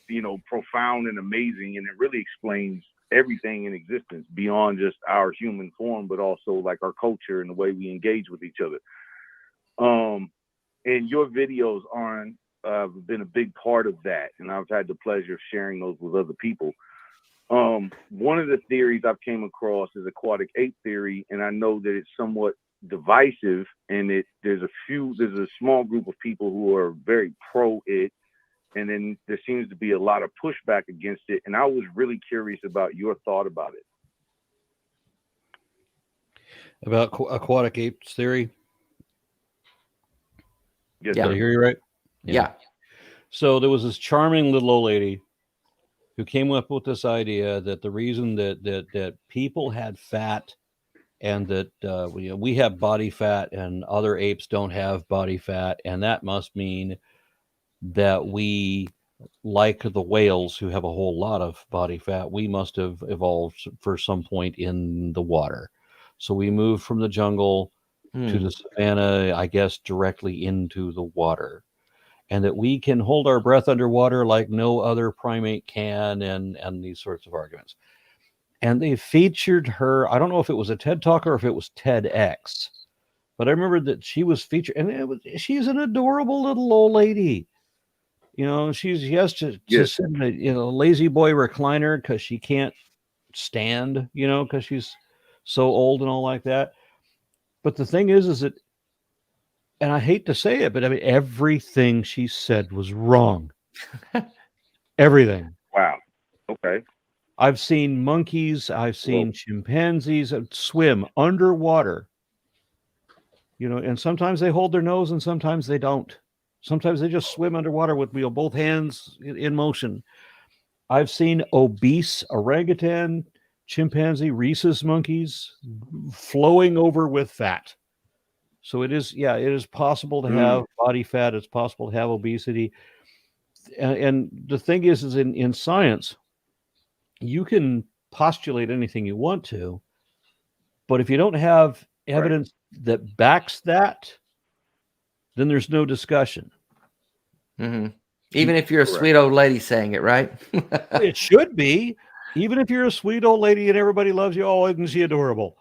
Speaker 6: you know, profound and amazing, and it really explains everything in existence beyond just our human form, but also like our culture and the way we engage with each other. And your videos have been a big part of that, and I've had the pleasure of sharing those with other people. One of the theories I've came across is Aquatic Ape Theory, and I know that it's somewhat divisive, and there's a small group of people who are very pro it, and then there seems to be a lot of pushback against it, and I was really curious about your thought about it.
Speaker 3: About Aquatic Apes Theory?
Speaker 6: Yes,
Speaker 3: Did I hear you right?
Speaker 1: Yeah.
Speaker 3: So there was this charming little old lady who came up with this idea that the reason that people had fat, and that we have body fat and other apes don't have body fat, and that must mean that we, like the whales who have a whole lot of body fat, we must have evolved for some point in the water. So we moved from the jungle to the savannah, I guess, directly into the water, and that we can hold our breath underwater like no other primate can, and these sorts of arguments. And they featured her. I don't know if it was a TED Talk or if it was TEDx, but I remember that she was featured, and she's an adorable little old lady. You know, she has to sit in a lazy boy recliner because she can't stand, because she's so old and all like that. But the thing is that, and I hate to say it, but I mean, everything she said was wrong. Everything.
Speaker 6: Wow. Okay.
Speaker 3: I've seen monkeys, I've seen chimpanzees swim underwater, and sometimes they hold their nose and sometimes they don't. Sometimes they just swim underwater with both hands in motion. I've seen obese orangutan, chimpanzee, rhesus monkeys flowing over with fat. So it is possible to have body fat. It's possible to have obesity. And the thing is in science, you can postulate anything you want to, but if you don't have evidence that backs that, then there's no discussion.
Speaker 1: Mm-hmm. Even if you're a sweet old lady saying it, right?
Speaker 3: It should be. Even if you're a sweet old lady and everybody loves you, oh, isn't she adorable?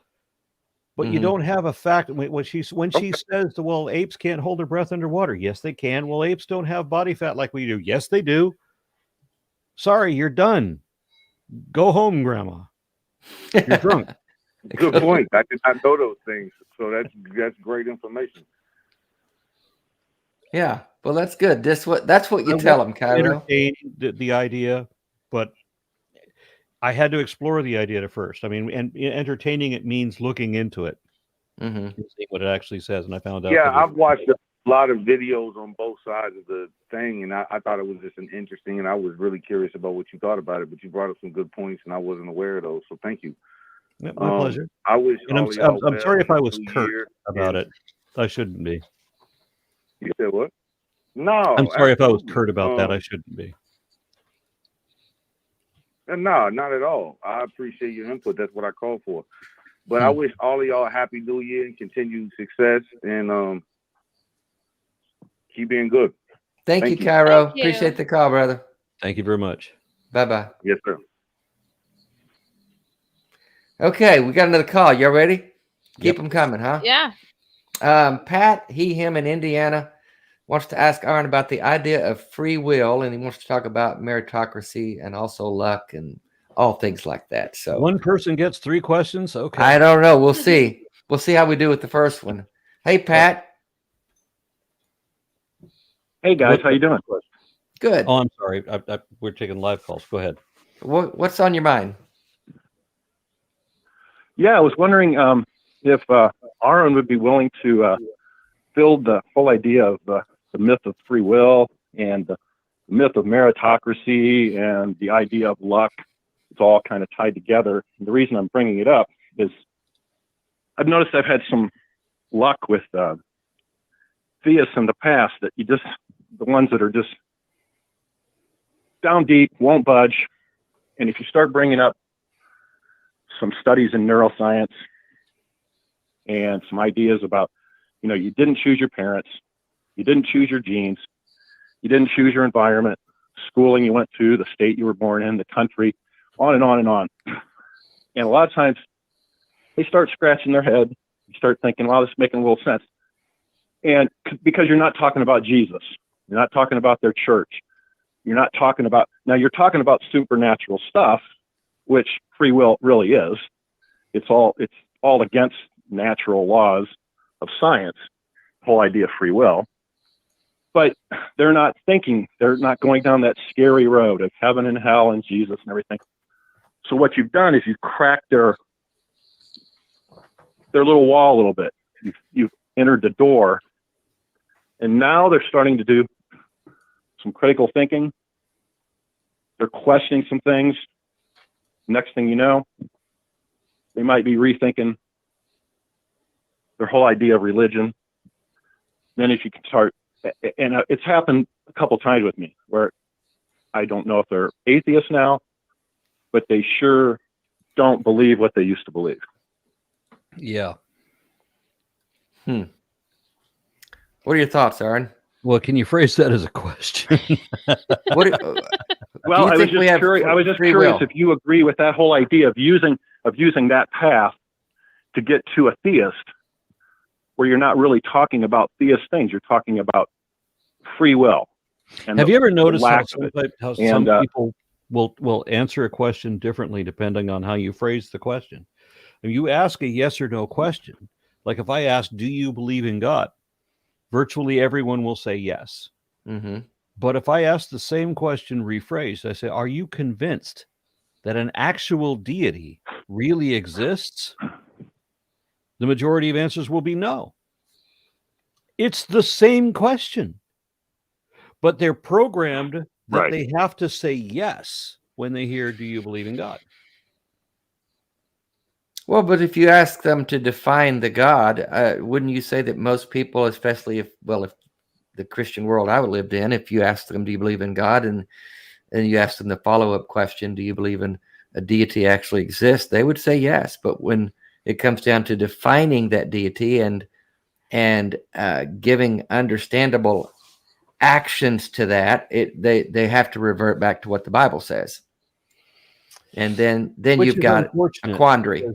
Speaker 3: But you don't have a fact. When she says, well, apes can't hold their breath underwater. Yes, they can. Well, apes don't have body fat like we do. Yes, they do. Sorry, you're done. Go home, Grandma. You're drunk.
Speaker 6: Good point. I did not know those things. So that's great information.
Speaker 1: Yeah. Well, that's good. That's what you tell them, Cairo.
Speaker 3: The idea, but I had to explore the idea at first. I mean, and entertaining it means looking into it, and seeing what it actually says. And I found out.
Speaker 6: Yeah, I've watched a lot of videos on both sides of the thing, and I thought it was just an interesting, and I was really curious about what you thought about it. But you brought up some good points, and I wasn't aware of those. So thank you.
Speaker 3: Yeah, my pleasure.
Speaker 6: I wish.
Speaker 3: And I'm sorry if I was curt about it. I shouldn't be.
Speaker 6: You said what? No.
Speaker 3: I'm sorry if I was curt about that. I shouldn't be.
Speaker 6: No, not at all. I appreciate your input. That's what I call for. But I wish all of y'all a happy New Year and continued success, and keep being good.
Speaker 1: Thank you, Cairo.
Speaker 2: Thank you.
Speaker 1: Appreciate the call, brother.
Speaker 3: Thank you very much.
Speaker 1: Bye-bye.
Speaker 6: Yes, sir.
Speaker 1: Okay, we got another call. Y'all ready? Keep them coming, huh?
Speaker 2: Yeah.
Speaker 1: Pat, him in Indiana, wants to ask Aron about the idea of free will, and he wants to talk about meritocracy and also luck and all things like that. So
Speaker 3: one person gets 3 questions. Okay.
Speaker 1: I don't know. We'll see. We'll see how we do with the first one. Hey, Pat.
Speaker 7: Hey guys, how you doing?
Speaker 1: Good.
Speaker 3: Oh, I'm sorry. We're taking live calls. Go ahead.
Speaker 1: What's on your mind?
Speaker 7: Yeah, I was wondering if Aron would be willing to build the whole idea of the myth of free will and the myth of meritocracy and the idea of luck. It's all kind of tied together. And the reason I'm bringing it up is I've noticed I've had some luck with theists in the past, that the ones that are just down deep, won't budge. And if you start bringing up some studies in neuroscience and some ideas about, you didn't choose your parents, you didn't choose your genes, you didn't choose your environment, schooling you went to, the state you were born in, the country, on and on and on. And a lot of times they start scratching their head, you start thinking, wow, this is making a little sense. And because you're not talking about Jesus, you're not talking about their church, you're talking about supernatural stuff, which free will really is. It's all against natural laws of science, the whole idea of free will. But they're not going down that scary road of heaven and hell and Jesus and everything. So what you've done is you've cracked their little wall a little bit. You've entered the door, and now they're starting to do some critical thinking. They're questioning some things. Next thing you know, they might be rethinking their whole idea of religion. Then if you can start, and it's happened a couple times with me, where I don't know if they're atheists now, but they sure don't believe what they used to believe.
Speaker 3: Yeah.
Speaker 1: What are your thoughts, Aron?
Speaker 3: Well, can you phrase that as a question?
Speaker 7: Well, I was just curious if you agree with that whole idea of using that path to get to a theist, where you're not really talking about theist things, you're talking about free will.
Speaker 3: Have you ever noticed how some people will answer a question differently depending on how you phrase the question? If you ask a yes or no question, like if I ask, do you believe in God? Virtually everyone will say yes.
Speaker 1: Mm-hmm.
Speaker 3: But if I ask the same question rephrased, I say, are you convinced that an actual deity really exists? The majority of answers will be no. It's the same question, but they're programmed that they have to say yes when they hear, do you believe in God?
Speaker 1: Well, but if you ask them to define the God, wouldn't you say that most people, especially if the Christian world I lived in, if you ask them, do you believe in God? And you ask them the follow-up question, do you believe in a deity actually exists? They would say yes. But when it comes down to defining that deity and giving understandable actions to that, they have to revert back to what the Bible says. And then you've got a quandary.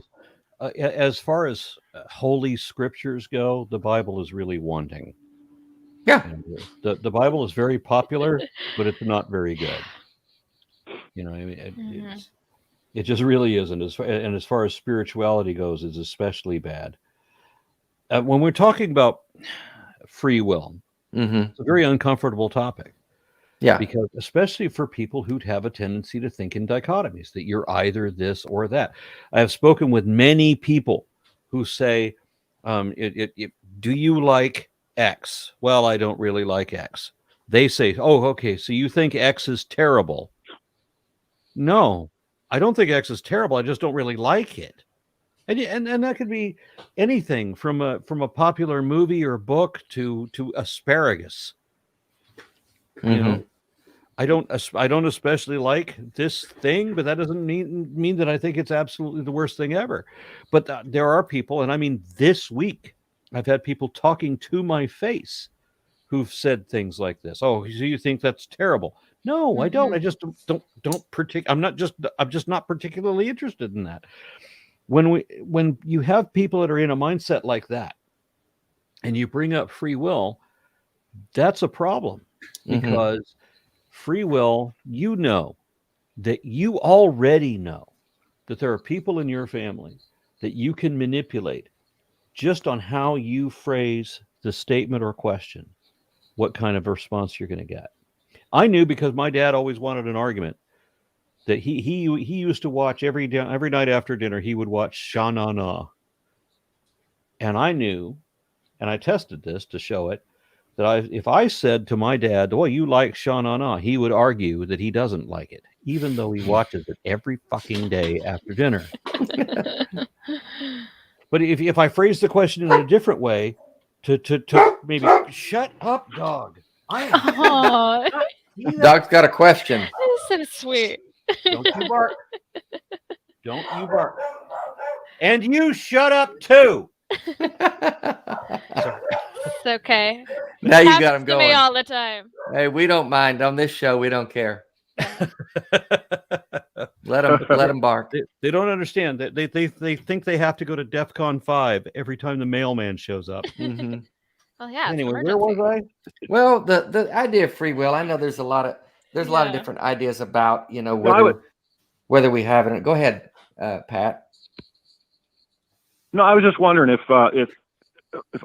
Speaker 3: As far as holy scriptures go, the Bible is really wanting.
Speaker 1: Yeah.
Speaker 3: The Bible is very popular, but it's not very good. It just really isn't. And as far as spirituality goes, it's especially bad. When we're talking about free will, it's a very uncomfortable topic.
Speaker 1: Yeah.
Speaker 3: Because especially for people who'd have a tendency to think in dichotomies, that you're either this or that. I have spoken with many people who say, do you like X? Well, I don't really like X. They say, oh, okay, so you think X is terrible. No, I don't think X is terrible. I just don't really like it. And that could be anything from a popular movie or book to asparagus. I don't especially like this thing, but that doesn't mean that I think it's absolutely the worst thing ever. But there are people, and I mean, this week I've had people talking to my face who've said things like this. Oh, so you think that's terrible? No, I don't. I just don't I'm just not particularly interested in that. When you have people that are in a mindset like that, and you bring up free will, that's a problem, because free will, that you already know that there are people in your family that you can manipulate just on how you phrase the statement or question, what kind of response you're going to get. I knew because my dad always wanted an argument. That he used to watch every night after dinner. He would watch Sha Na Na, and I knew, and I tested this to show it, that if I said to my dad, "Oh, you like Sha Na Na," he would argue that he doesn't like it, even though he watches it every fucking day after dinner. But if I phrase the question in a different way, to maybe shut up, dog.
Speaker 1: Dog's got a question.
Speaker 2: This is so sweet.
Speaker 3: Don't you bark. Don't you bark. And you shut up too.
Speaker 2: It's okay.
Speaker 1: Now you got him
Speaker 2: To me
Speaker 1: going.
Speaker 2: all the time.
Speaker 1: Hey, we don't mind on this show. We don't care. Let them bark.
Speaker 3: They don't understand that they think they have to go to DEFCON 5 every time the mailman shows up.
Speaker 1: Mm-hmm.
Speaker 2: Well, yeah.
Speaker 3: Anyway, where was I?
Speaker 1: Well, the idea of free will. I know there's a lot of different ideas about whether we have it. Go ahead, Pat.
Speaker 7: No, I was just wondering if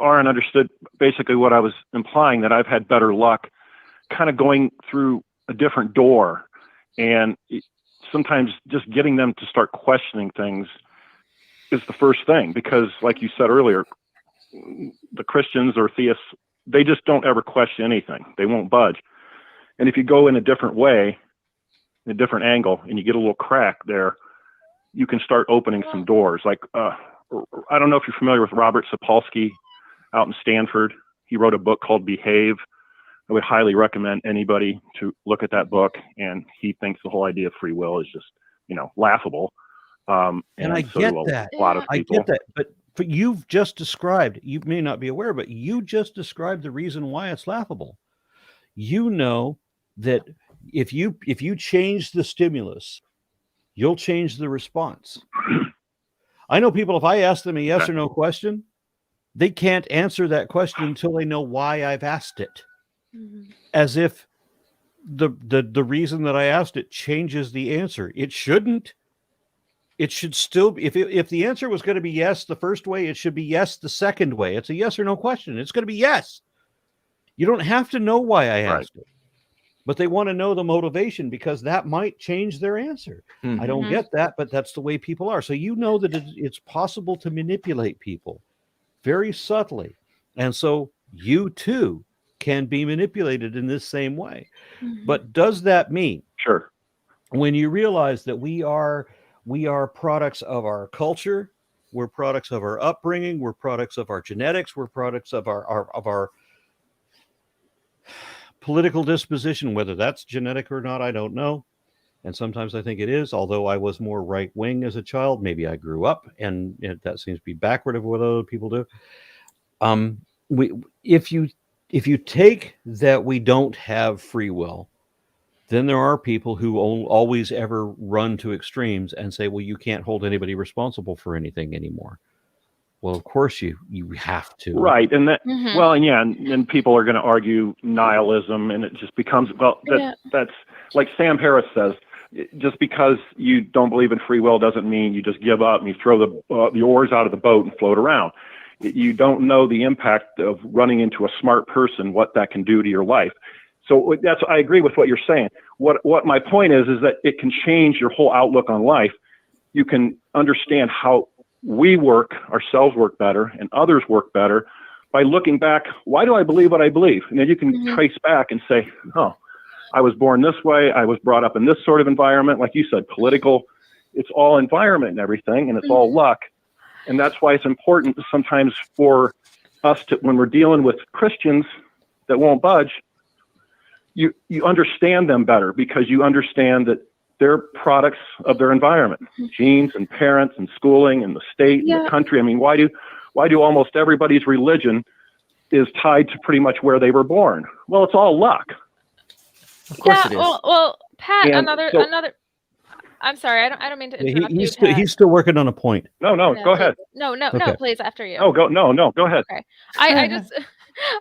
Speaker 7: Aron understood basically what I was implying, that I've had better luck kind of going through a different door, and sometimes just getting them to start questioning things is the first thing, because like you said earlier, the Christians or theists, they just don't ever question anything. They won't budge. And if you go in a different way, a different angle, and you get a little crack there, you can start opening some doors. Like, I don't know if you're familiar with Robert Sapolsky out in Stanford. He wrote a book called Behave. I would highly recommend anybody to look at that book. And he thinks the whole idea of free will is just, laughable.
Speaker 3: And I
Speaker 7: so
Speaker 3: get
Speaker 7: do
Speaker 3: that.
Speaker 7: A lot of people.
Speaker 3: I get that. But you've just described, you may not be aware, but you just described the reason why it's laughable. You know that if you change the stimulus, you'll change the response. I know people, if I ask them a yes or no question, they can't answer that question until they know why I've asked it. Mm-hmm. As if the reason that I asked it changes the answer. It shouldn't. It should still be, if the answer was going to be yes the first way, it should be yes the second way. It's a yes or no question. It's going to be yes. You don't have to know why I asked it. But they want to know the motivation, because that might change their answer. Mm-hmm. I don't get that, but that's the way people are. So you know that it's possible to manipulate people very subtly. And so you too can be manipulated in this same way. Mm-hmm. But does that mean,
Speaker 7: sure,
Speaker 3: when you realize that we are products of our culture, we're products of our upbringing, we're products of our genetics, we're products of our political disposition, whether that's genetic or not, I don't know. And sometimes I think it is, although I was more right-wing as a child. Maybe I grew up, and that seems to be backward of what other people do. If you take that we don't have free will, then there are people who always ever run to extremes and say, well, you can't hold anybody responsible for anything anymore. Well, of course you have to.
Speaker 7: Right. And that, well, and yeah, and people are going to argue nihilism, and it just becomes, that's like Sam Harris says, just because you don't believe in free will doesn't mean you just give up and you throw the oars out of the boat and float around. You don't know the impact of running into a smart person, what that can do to your life. So I agree with what you're saying. What my point is that it can change your whole outlook on life. You can understand how we ourselves work better, and others work better by looking back. Why do I believe what I believe? And then you can trace back and say, oh, I was born this way. I was brought up in this sort of environment. Like you said, political, it's all environment and everything, and it's all luck. And that's why it's important sometimes for us to, when we're dealing with Christians that won't budge, you understand them better, because you understand that they're products of their environment, genes and parents and schooling and the state and the country. I mean, why do almost everybody's religion is tied to pretty much where they were born? Well, it's all luck.
Speaker 1: Of course it is.
Speaker 2: Well, Pat, another. I'm sorry, I don't mean to interrupt you, Pat.
Speaker 3: He's still working on a point.
Speaker 7: No, go ahead.
Speaker 2: No, please, after you.
Speaker 7: Oh, go ahead.
Speaker 2: Okay.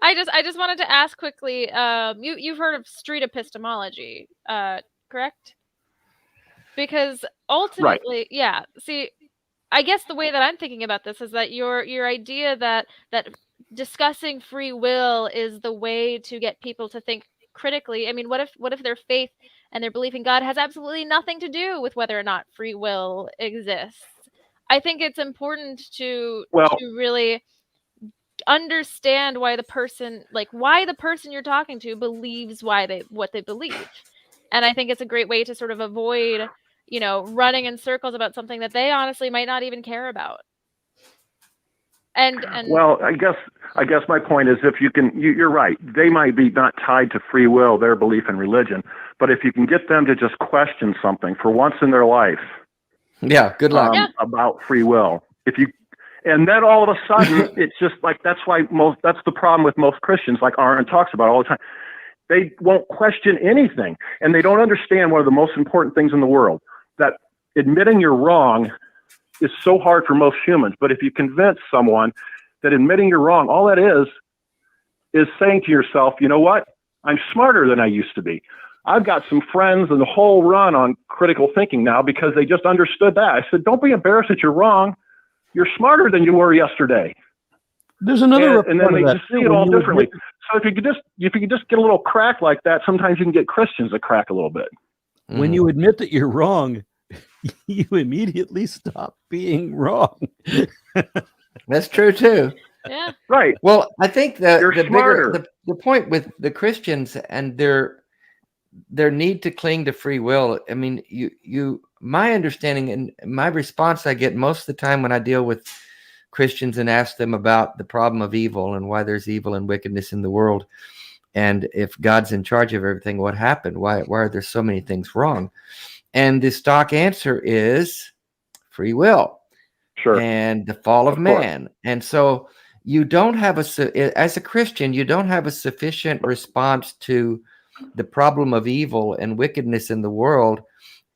Speaker 2: I just wanted to ask quickly. You've heard of street epistemology, correct? Because ultimately, see, I guess the way that I'm thinking about this is that your idea that discussing free will is the way to get people to think critically. I mean, what if their faith and their belief in God has absolutely nothing to do with whether or not free will exists? I think it's important to really understand why the person you're talking to believes what they believe. And I think it's a great way to sort of avoid, running in circles about something that they honestly might not even care about. And
Speaker 7: well, I guess my point is, if you can, you're right. They might be not tied to free will, their belief in religion, but if you can get them to just question something for once in their life,
Speaker 1: good luck
Speaker 7: about free will. And then all of a sudden, it's just like that's the problem with most Christians, like Aron talks about all the time. They won't question anything, and they don't understand one of the most important things in the world, that admitting you're wrong is so hard for most humans. But if you convince someone that admitting you're wrong, all that is saying to yourself, you know what? I'm smarter than I used to be. I've got some friends and the whole run on critical thinking now because they just understood that. I said, don't be embarrassed that you're wrong. You're smarter than you were yesterday.
Speaker 3: There's another,
Speaker 7: and then they just see it all differently. So if you could just get a little crack like that, sometimes you can get Christians to crack a little bit.
Speaker 3: When you admit that you're wrong, you immediately stop being wrong.
Speaker 1: That's true too.
Speaker 2: Yeah.
Speaker 7: Right.
Speaker 1: Well, I think the point with the Christians and their need to cling to free will. I mean, my understanding and my response I get most of the time when I deal with Christians and ask them about the problem of evil and why there's evil and wickedness in the world, and if God's in charge of everything, what happened? Why are there so many things wrong? And the stock answer is free will.
Speaker 7: Sure.
Speaker 1: And the fall of man. And so you don't have as a Christian, you don't have a sufficient response to the problem of evil and wickedness in the world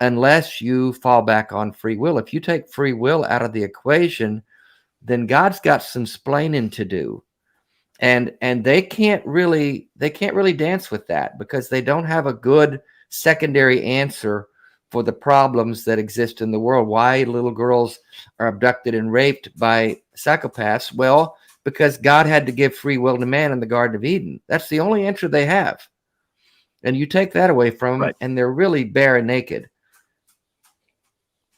Speaker 1: unless you fall back on free will. If you take free will out of the equation, then God's got some splaining to do. And they can't really dance with that because they don't have a good secondary answer for the problems that exist in the world. Why little girls are abducted and raped by psychopaths? Well, because God had to give free will to man in the Garden of Eden. That's the only answer they have. And you take that away from them, and they're really bare and naked.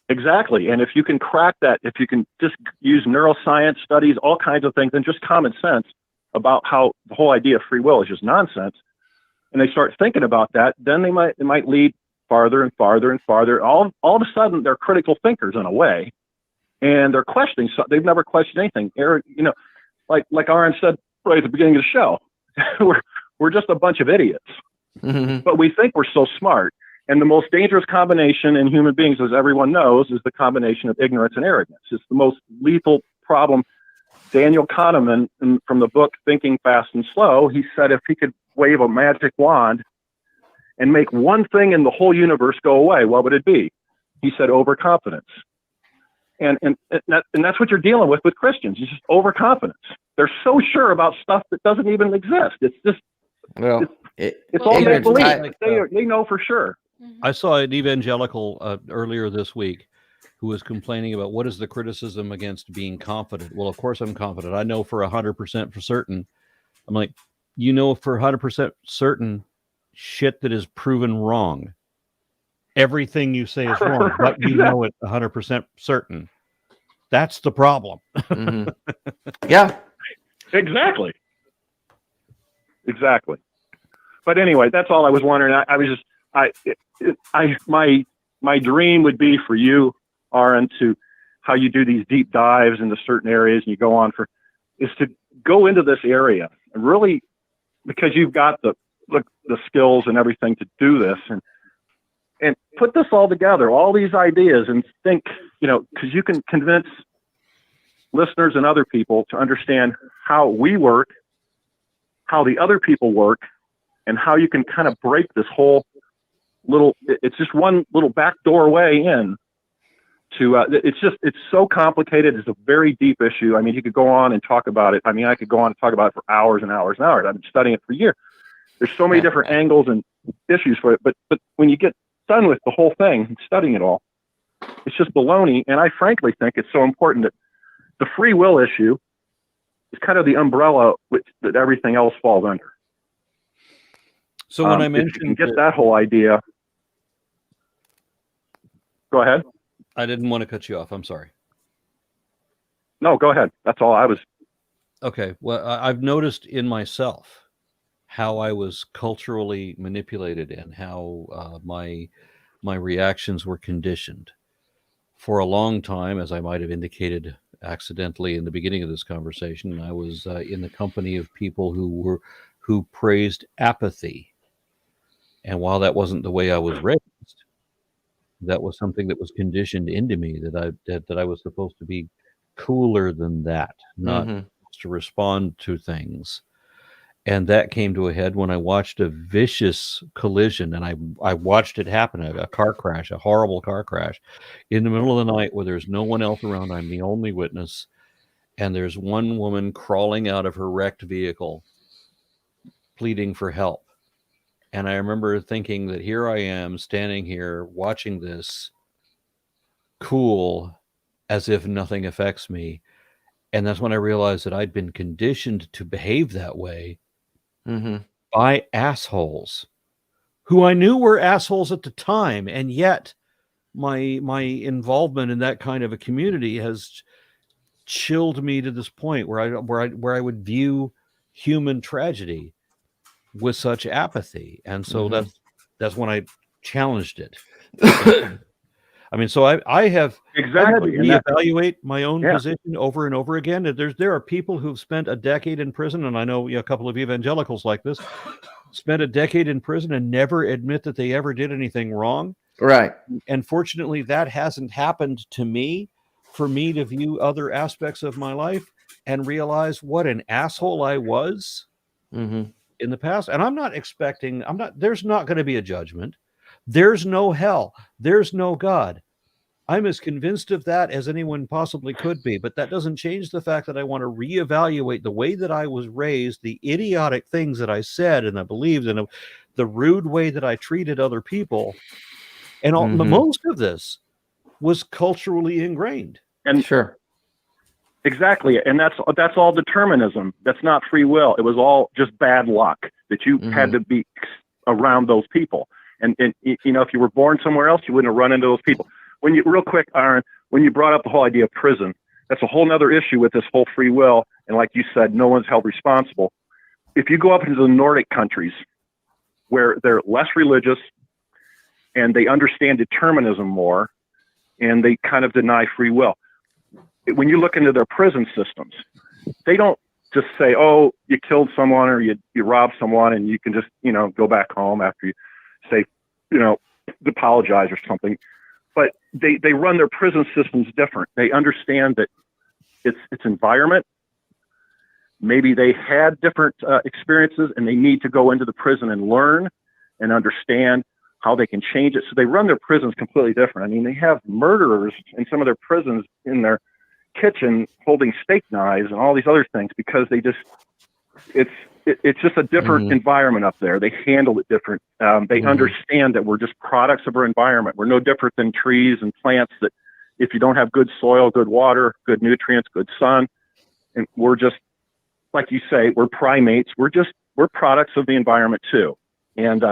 Speaker 7: Exactly. And if you can crack that, if you can just use neuroscience studies, all kinds of things, and just common sense about how the whole idea of free will is just nonsense, and they start thinking about that, then it might lead farther and farther and farther. All of a sudden, they're critical thinkers in a way, and they're questioning. So they've never questioned anything. Like Aron said right at the beginning of the show, we're just a bunch of idiots.
Speaker 1: Mm-hmm.
Speaker 7: But we think we're so smart. And the most dangerous combination in human beings, as everyone knows, is the combination of ignorance and arrogance. It's the most lethal problem. Daniel Kahneman, from the book Thinking Fast and Slow, he said if he could wave a magic wand and make one thing in the whole universe go away, what would it be? He said overconfidence. And that's what you're dealing with Christians. It's just overconfidence. They're so sure about stuff that doesn't even exist. It's just it's all make believe. They know for sure.
Speaker 3: I saw an evangelical earlier this week who was complaining about what is the criticism against being confident. Well, of course I'm confident. I know for 100% for certain. I'm like, for 100% certain shit that is proven wrong. Everything you say is wrong, but you know it 100% certain. That's the problem.
Speaker 1: Mm-hmm. Yeah,
Speaker 7: exactly. But anyway, that's all I was wondering. My dream would be for you, Aron, to how you do these deep dives into certain areas and you go on is to go into this area and really, because you've got the skills and everything to do this and put this all together, all these ideas, and think, because you can convince listeners and other people to understand how we work, how the other people work, and how you can kind of break this whole it's just one little backdoor way in to, it's so complicated. It's a very deep issue. I mean, you could go on and talk about it. I mean, I could go on and talk about it for hours and hours and hours. I've been studying it for years. There's so many different angles and issues for it. But when you get done with the whole thing, studying it all, it's just baloney. And I frankly think it's so important that the free will issue is kind of the umbrella that everything else falls under.
Speaker 3: So when I
Speaker 7: if you
Speaker 3: mentioned
Speaker 7: can get that whole idea, go ahead.
Speaker 3: I didn't want to cut you off. I'm sorry.
Speaker 7: No, go ahead. That's all I was.
Speaker 3: Okay. Well, I've noticed in myself how I was culturally manipulated and how my reactions were conditioned. For a long time, as I might have indicated accidentally in the beginning of this conversation, I was in the company of people who praised apathy. And while that wasn't the way I was raised, that was something that was conditioned into me, that I was supposed to be cooler than that, not to respond to things. And that came to a head when I watched a vicious collision, and I watched it happen, a car crash, a horrible car crash in the middle of the night where there's no one else around. I'm the only witness, and there's one woman crawling out of her wrecked vehicle, pleading for help. And I remember thinking that here I am standing here watching this, cool, as if nothing affects me. And that's when I realized that I'd been conditioned to behave that way by assholes who I knew were assholes at the time. And yet my involvement in that kind of a community has chilled me to this point where I would view human tragedy with such apathy. And so that's when I challenged it. I mean, so I have
Speaker 7: exactly
Speaker 3: had to reevaluate my own position over and over again. There are people who've spent a decade in prison, and I know a couple of evangelicals like this spent a decade in prison and never admit that they ever did anything wrong.
Speaker 1: Right.
Speaker 3: And fortunately, that hasn't happened to me. For me to view other aspects of my life and realize what an asshole I was in the past. And there's not going to be a judgment. There's no hell. There's no God. I'm as convinced of that as anyone possibly could be, but that doesn't change the fact that I want to reevaluate the way that I was raised, the idiotic things that I said and I believed, and the rude way that I treated other people. And most of this was culturally ingrained.
Speaker 7: And
Speaker 1: sure.
Speaker 7: Exactly. And that's all determinism. That's not free will. It was all just bad luck that you had to be around those people. And if you were born somewhere else, you wouldn't have run into those people. Real quick, Aron, when you brought up the whole idea of prison, that's a whole nother issue with this whole free will. And like you said, no one's held responsible. If you go up into the Nordic countries where they're less religious and they understand determinism more and they kind of deny free will, when you look into their prison systems, they don't just say, oh, you killed someone or you robbed someone and you can just, go back home after you say, apologize or something. But they run their prison systems different. They understand that it's environment. Maybe they had different experiences and they need to go into the prison and learn and understand how they can change it. So they run their prisons completely different. I mean, they have murderers in some of their prisons in their kitchen holding steak knives and all these other things because it's just a different environment up there. They handle it different. They understand that we're just products of our environment. We're no different than trees and plants that if you don't have good soil, good water, good nutrients, good sun, and we're just, like you say, we're primates. We're products of the environment too. And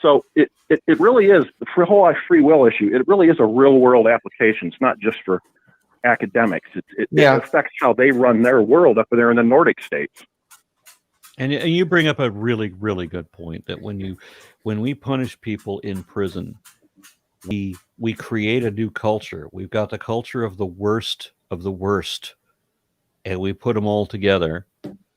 Speaker 7: so it really is, the whole free will issue, it really is a real world application. It's not just for academics. It affects how they run their world up there in the Nordic states.
Speaker 3: And you bring up a really, really good point that when we punish people in prison, we create a new culture. We've got the culture of the worst, and we put them all together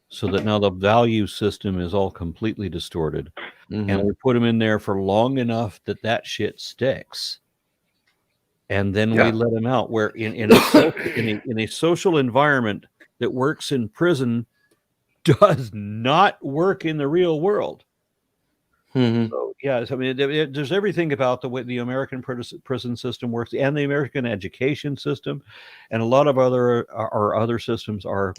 Speaker 3: so that now the value system is all completely distorted. And we put them in there for long enough that shit sticks. And then we let them out, where in a social environment that works in prison does not work in the real world. So, I mean, there's everything about the way the American prison system works and the American education system, and a lot of other systems are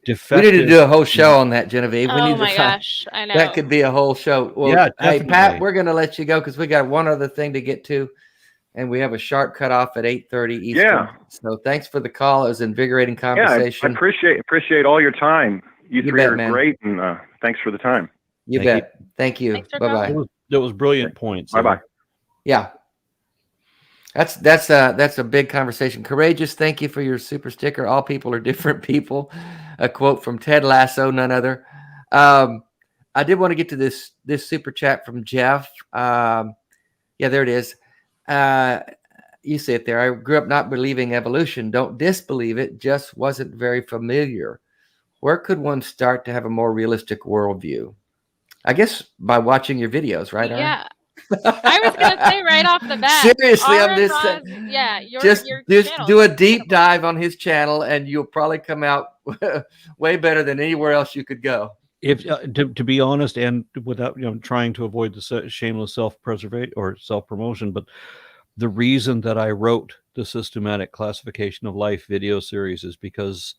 Speaker 3: defective.
Speaker 1: We need to do a whole show on that, Genevieve.
Speaker 2: Oh my gosh, I know.
Speaker 1: That could be a whole show. Well, hey, Pat, we're going to let you go because we got one other thing to get to, and we have a sharp cutoff at 8:30 Eastern.
Speaker 7: Yeah.
Speaker 1: So thanks for the call. It was an invigorating conversation.
Speaker 7: Yeah, I appreciate all your time. You three are great, and thanks for the time.
Speaker 1: You bet. Thank you.
Speaker 2: Thanks for
Speaker 1: Bye-bye.
Speaker 2: calling.
Speaker 3: That was brilliant points.
Speaker 5: Bye-bye.
Speaker 1: Yeah. That's a big conversation. Courageous, thank you for your super sticker. All people are different people. A quote from Ted Lasso, none other. I did want to get to this super chat from Jeff. Yeah, there it is. You see it there. I grew up not believing evolution. Don't disbelieve it. Just wasn't very familiar. Where could one start to have a more realistic worldview? I guess by watching your videos, right, Aron?
Speaker 2: Yeah. I was gonna say right off the bat.
Speaker 1: Seriously, I'm
Speaker 2: Aron
Speaker 1: just
Speaker 2: Ra's, yeah, your
Speaker 1: just
Speaker 2: channel
Speaker 1: do a
Speaker 2: is
Speaker 1: deep
Speaker 2: incredible.
Speaker 1: dive on his channel, and you'll probably come out way better than anywhere else you could go.
Speaker 3: If to be honest, and without trying to avoid the shameless self-preservation or self-promotion, but the reason that I wrote the Systematic Classification of Life video series is because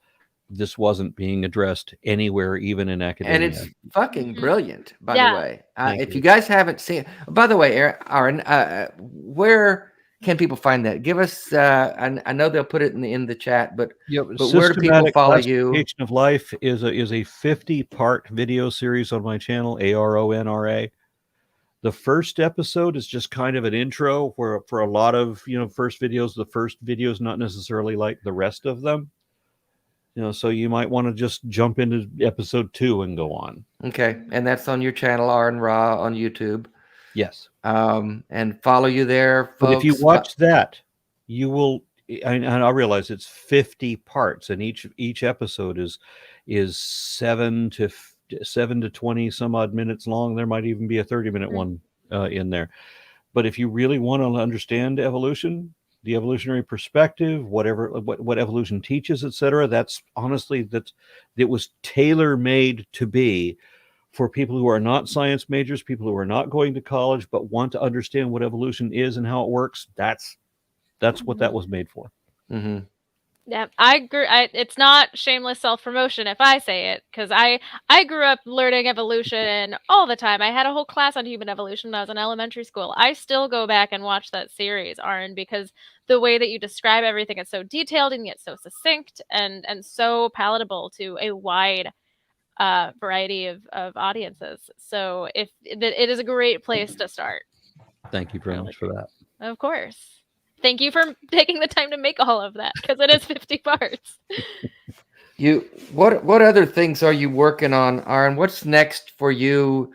Speaker 3: this wasn't being addressed anywhere, even in academia.
Speaker 1: And it's fucking brilliant, by the way. If
Speaker 3: you.
Speaker 1: you guys haven't seen, by the way, Aron, where can people find that? Give us. I know they'll put it in the chat, but where do people follow you?
Speaker 3: Classification of Life is a 50-part video series on my channel, ARONRA. The first episode is just kind of an intro where for a lot of first videos. The first video is not necessarily like the rest of them. So you might want to just jump into episode 2 and go on.
Speaker 1: Okay, and that's on your channel, Aron Ra, on YouTube.
Speaker 3: Yes.
Speaker 1: And follow you there, folks.
Speaker 3: But if you watch that, you will. And I realize it's 50 parts, and each episode is 7 to 20 some odd minutes long. There might even be a 30-minute one in there. But if you really want to understand evolution, the evolutionary perspective, what evolution teaches, etc., it was tailor-made to be for people who are not science majors, people who are not going to college, but want to understand what evolution is and how it works. That's what that was made for.
Speaker 1: Mm-hmm.
Speaker 2: Yeah, I agree. It's not shameless self-promotion if I say it, because I grew up learning evolution all the time. I had a whole class on human evolution when I was in elementary school. I still go back and watch that series, Aron, because the way that you describe everything is so detailed and yet so succinct and so palatable to a wide variety of audiences. So it is a great place to start.
Speaker 3: Thank you very much for that.
Speaker 2: Of course. Thank you for taking the time to make all of that, because it is 50 parts.
Speaker 1: What other things are you working on, Aron? What's next for you?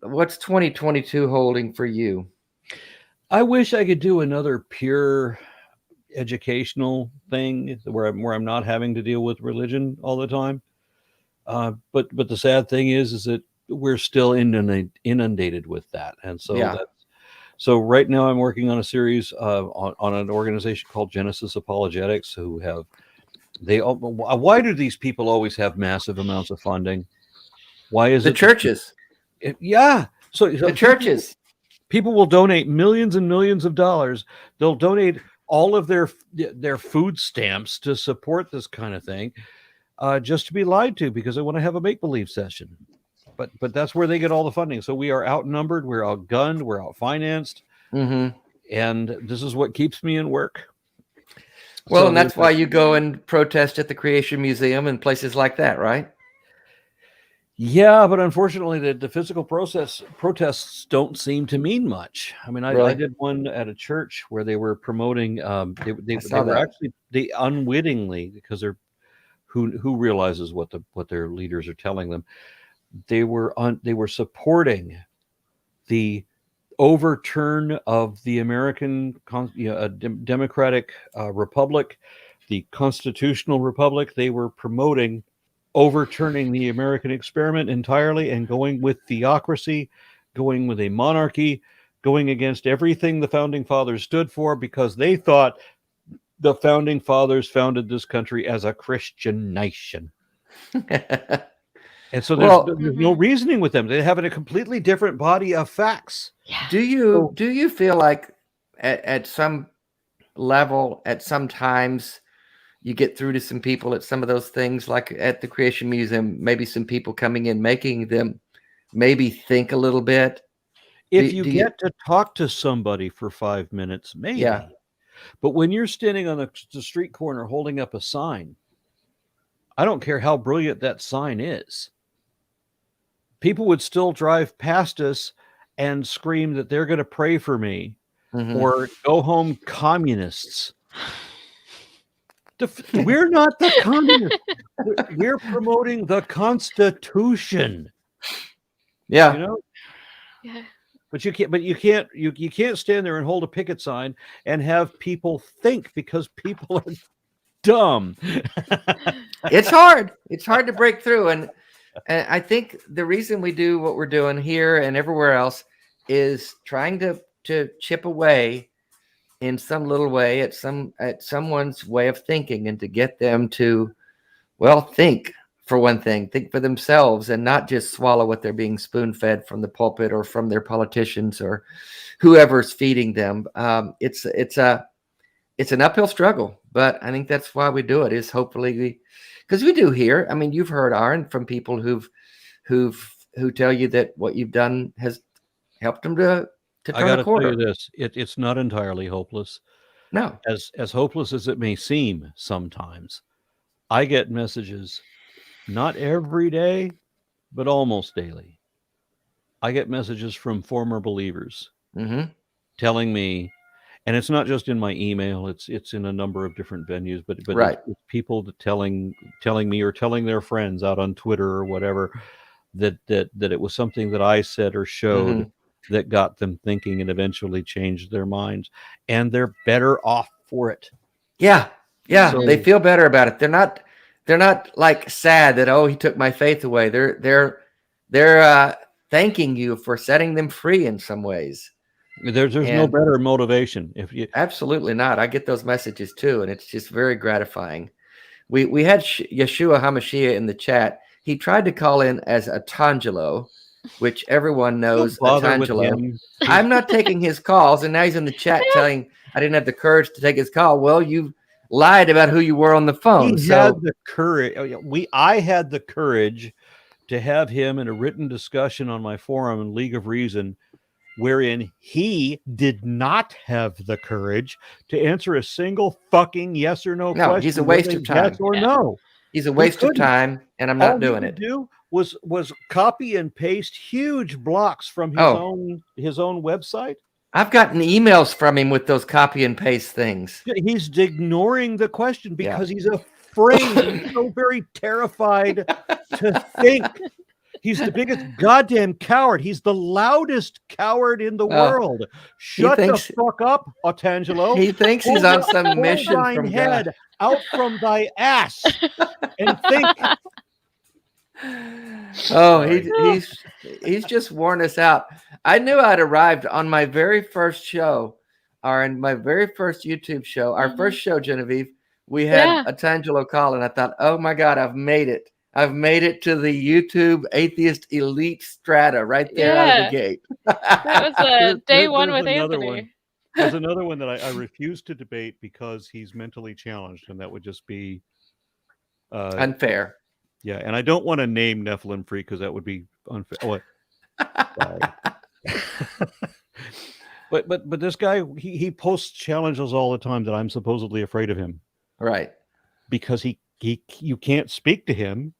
Speaker 1: What's 2022 holding for you?
Speaker 3: I wish I could do another pure educational thing where I'm not having to deal with religion all the time. But the sad thing is that we're still inundated with that, and so So right now I'm working on a series on an organization called Genesis Apologetics, why do these people always have massive amounts of funding? Why is
Speaker 1: the churches?
Speaker 3: So
Speaker 1: the churches.
Speaker 3: People will donate millions and millions of dollars. They'll donate all of their food stamps to support this kind of thing, just to be lied to because they want to have a make-believe session. But that's where they get all the funding. So we are outnumbered, we're outgunned, we're outfinanced, and this is what keeps me in work.
Speaker 1: Well, and that's why you go and protest at the Creation Museum and places like that, right?
Speaker 3: Yeah, but unfortunately, the physical protests don't seem to mean much. I mean, I did one at a church where they were promoting. They unwittingly, because they're who realizes what their leaders are telling them. They were supporting the overturn of the American democratic republic, the constitutional republic. They were promoting overturning the American experiment entirely and going with theocracy, going with a monarchy, going against everything the founding fathers stood for, because they thought the founding fathers founded this country as a Christian nation. And so there's no reasoning with them. They have a completely different body of facts.
Speaker 2: Yeah.
Speaker 1: Do you feel like at some level, at some times, you get through to some people at some of those things, like at the Creation Museum, maybe some people coming in, making them maybe think a little bit?
Speaker 3: If you get to talk to somebody for 5 minutes, maybe. Yeah. But when you're standing on the street corner holding up a sign, I don't care how brilliant that sign is. people would still drive past us and scream that they're going to pray for me or go home communists. We're not the communists. We're promoting the Constitution.
Speaker 1: Yeah.
Speaker 3: You know?
Speaker 2: Yeah.
Speaker 3: But you can't stand there and hold a picket sign and have people think, because people are dumb.
Speaker 1: It's hard. It's hard to break through. And I think the reason we do what we're doing here and everywhere else is trying to chip away in some little way at someone's way of thinking, and to get them to, well, think for one thing, think for themselves, and not just swallow what they're being spoon-fed from the pulpit or from their politicians or whoever's feeding them. It's an uphill struggle, but I think that's why we do it, is hopefully because we do hear. I mean, you've heard, Aron, from people who tell you that what you've done has helped them to turn a corner.
Speaker 3: Tell you this: it's not entirely hopeless.
Speaker 1: No,
Speaker 3: as hopeless as it may seem sometimes. I get messages, not every day, but almost daily. I get messages from former believers telling me, and it's not just in my email; it's in a number of different venues. But
Speaker 1: right.
Speaker 3: it's people telling me or telling their friends out on Twitter or whatever that it was something that I said or showed that got them thinking and eventually changed their minds, and they're better off for it.
Speaker 1: Yeah. So, they feel better about it. They're not like sad that, oh, he took my faith away. They're thanking you for setting them free in some ways.
Speaker 3: There's no better motivation.
Speaker 1: Absolutely not. I get those messages too, and it's just very gratifying. We had Yeshua HaMashiach in the chat. He tried to call in as Atangelo, which everyone knows. Atangelo. I'm not taking his calls, and now he's in the chat telling I didn't have the courage to take his call. Well, you lied about who you were on the phone.
Speaker 3: He had the courage. I had the courage to have him in a written discussion on my forum in League of Reason, wherein he did not have the courage to answer a single fucking yes or no question.
Speaker 1: He's a waste of time.
Speaker 3: Yes or no.
Speaker 1: He's a waste of time, and I'm not doing it.
Speaker 3: Do was copy and paste huge blocks from his own website.
Speaker 1: I've gotten emails from him with those copy and paste things.
Speaker 3: He's ignoring the question because he's afraid. He's so very terrified to think. He's the biggest goddamn coward. He's the loudest coward in the world. Shut the fuck up, Otangelo.
Speaker 1: He thinks he's on some mission from
Speaker 3: head
Speaker 1: God.
Speaker 3: Out from thy ass and think.
Speaker 1: Oh, he's just worn us out. I knew I'd arrived on my very first show, or in my very first YouTube show, our first show, Genevieve. We had Otangelo call, and I thought, oh my God, I've made it. I've made it to the YouTube atheist elite strata right there out of the gate.
Speaker 2: That was day one with Anthony.
Speaker 3: There's another one that I refuse to debate because he's mentally challenged, and that would just be
Speaker 1: unfair.
Speaker 3: Yeah, and I don't want to name Nephilim Freak because that would be unfair. What? But this guy, he posts challenges all the time that I'm supposedly afraid of him.
Speaker 1: Right.
Speaker 3: Because you can't speak to him.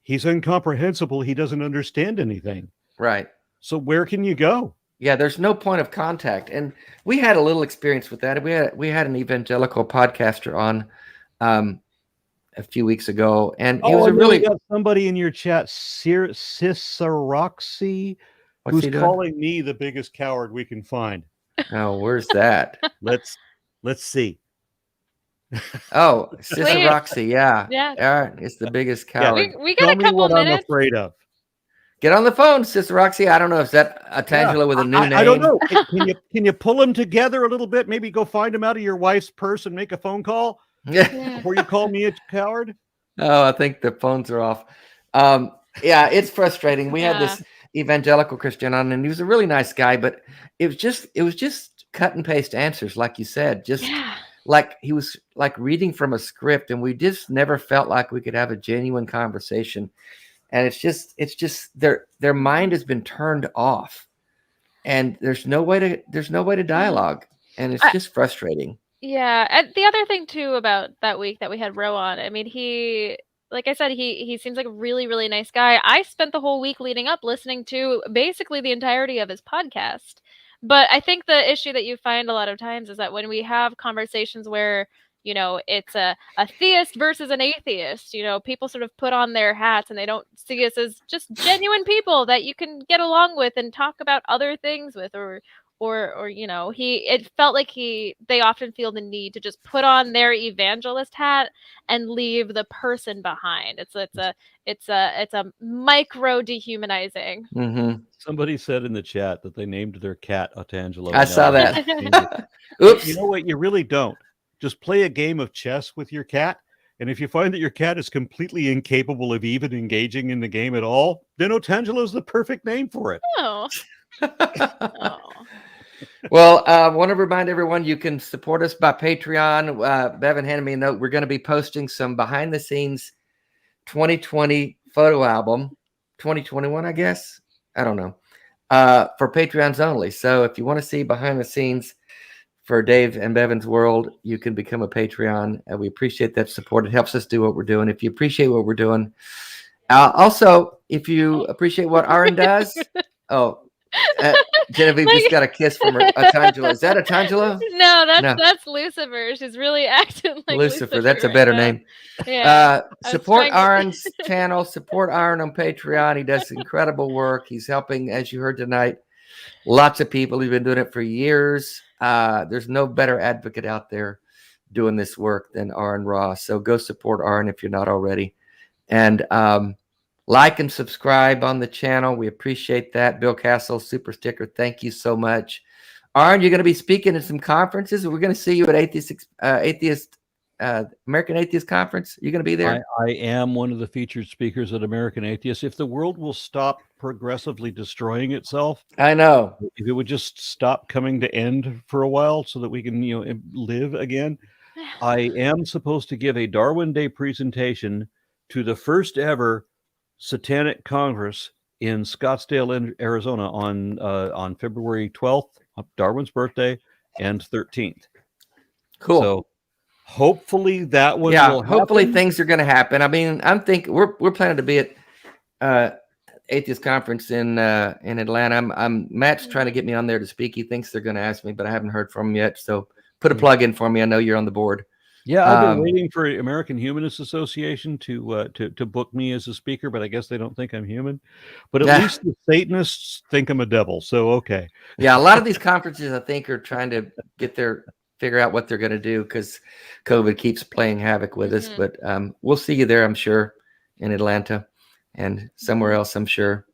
Speaker 3: He's incomprehensible. He doesn't understand anything.
Speaker 1: Right.
Speaker 3: So where can you go?
Speaker 1: Yeah, there's no point of contact. And we had a little experience with that. We had an evangelical podcaster on a few weeks ago, and he was
Speaker 3: you got somebody in your chat, Ciceroxy, who's calling me the biggest coward we can find.
Speaker 1: Oh, where's that?
Speaker 3: Let's see.
Speaker 1: Oh, Ciceroxy, yeah.
Speaker 2: Yeah.
Speaker 1: It's the biggest coward.
Speaker 2: We got a couple minutes.
Speaker 3: I'm afraid of.
Speaker 1: Get on the phone, Ciceroxy. I don't know if that Otangelo with a new name.
Speaker 3: I don't know. Can you pull them together a little bit? Maybe go find them out of your wife's purse and make a phone call before you call me a coward.
Speaker 1: Oh, I think the phones are off. Yeah, it's frustrating. We had this evangelical Christian on, and he was a really nice guy, but it was just cut and paste answers, like you said. Just like he was like reading from a script, and we just never felt like we could have a genuine conversation. And it's just their mind has been turned off, and there's no way to dialogue, and it's just frustrating.
Speaker 2: Yeah, and the other thing too about that week that we had Ro on, I mean, he like I said, he seems like a really, really nice guy. I spent the whole week leading up listening to basically the entirety of his podcast. But I think the issue that you find a lot of times is that when we have conversations where, it's a theist versus an atheist, people sort of put on their hats and they don't see us as just genuine people that you can get along with and talk about other things with, or it felt like they often feel the need to just put on their evangelist hat and leave the person behind. It's a micro dehumanizing.
Speaker 1: Mm-hmm.
Speaker 3: Somebody said in the chat that they named their cat Otangelo.
Speaker 1: I saw that. Oops.
Speaker 3: You know what? You really don't. Just play a game of chess with your cat. And if you find that your cat is completely incapable of even engaging in the game at all, then Otangelo is the perfect name for it.
Speaker 2: Oh. Oh.
Speaker 1: Well, I want to remind everyone you can support us by Patreon. Bevan handed me a note. We're going to be posting some behind the scenes 2020 photo album, 2021, I guess. I don't know. For Patreons only. So if you want to see behind the scenes for Dave and Bevan's world, you can become a Patreon. And we appreciate that support. It helps us do what we're doing. If you appreciate what we're doing, also, if you appreciate what Aron does, Genevieve just got a kiss from her. Otangelo. Is that Otangelo?
Speaker 2: No, that's Lucifer. She's really acting like Lucifer.
Speaker 1: That's a better name.
Speaker 2: Yeah.
Speaker 1: Support Aron's channel. Support Aron on Patreon. He does incredible work. He's helping, as you heard tonight, lots of people. He's been doing it for years. There's no better advocate out there doing this work than Aron Ra. So go support Aron if you're not already. And like and subscribe on the channel. We appreciate that. Bill Castle, super sticker. Thank you so much. Aron, you're going to be speaking at some conferences. We're going to see you at American Atheist Conference. You're going to be there?
Speaker 3: I am one of the featured speakers at American Atheists. If the world will stop progressively destroying itself,
Speaker 1: I know.
Speaker 3: If it would just stop coming to end for a while so that we can, live again. I am supposed to give a Darwin Day presentation to the first ever Satanic Congress in Scottsdale, Arizona on February 12th, Darwin's birthday, and 13th.
Speaker 1: Cool.
Speaker 3: So hopefully that one will happen.
Speaker 1: Hopefully things are going to happen. I mean, I'm thinking we're planning to be at Atheist Conference in Atlanta. Matt's trying to get me on there to speak. He thinks they're going to ask me, but I haven't heard from him yet. So put a plug in for me. I know you're on the board.
Speaker 3: Yeah, I've been waiting for American Humanist Association to book me as a speaker, but I guess they don't think I'm human. But at least the Satanists think I'm a devil. So okay.
Speaker 1: Yeah, a lot of these conferences I think are trying to figure out what they're going to do because COVID keeps playing havoc with us. But we'll see you there, I'm sure, in Atlanta and somewhere else, I'm sure.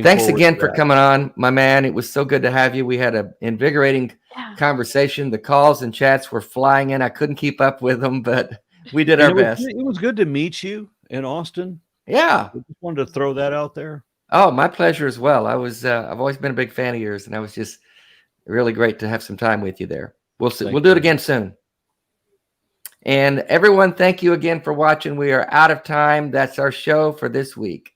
Speaker 1: Thanks again for coming on, my man. It was so good to have you. We had an invigorating conversation. The calls and chats were flying in. I couldn't keep up with them, but we did our best.
Speaker 3: It was good to meet you in Austin.
Speaker 1: Yeah.
Speaker 3: I just wanted to throw that out there.
Speaker 1: Oh, my pleasure as well. I've always been a big fan of yours, and I was just really great to have some time with you there. We'll see. We'll do it again soon. And everyone, thank you again for watching. We are out of time. That's our show for this week.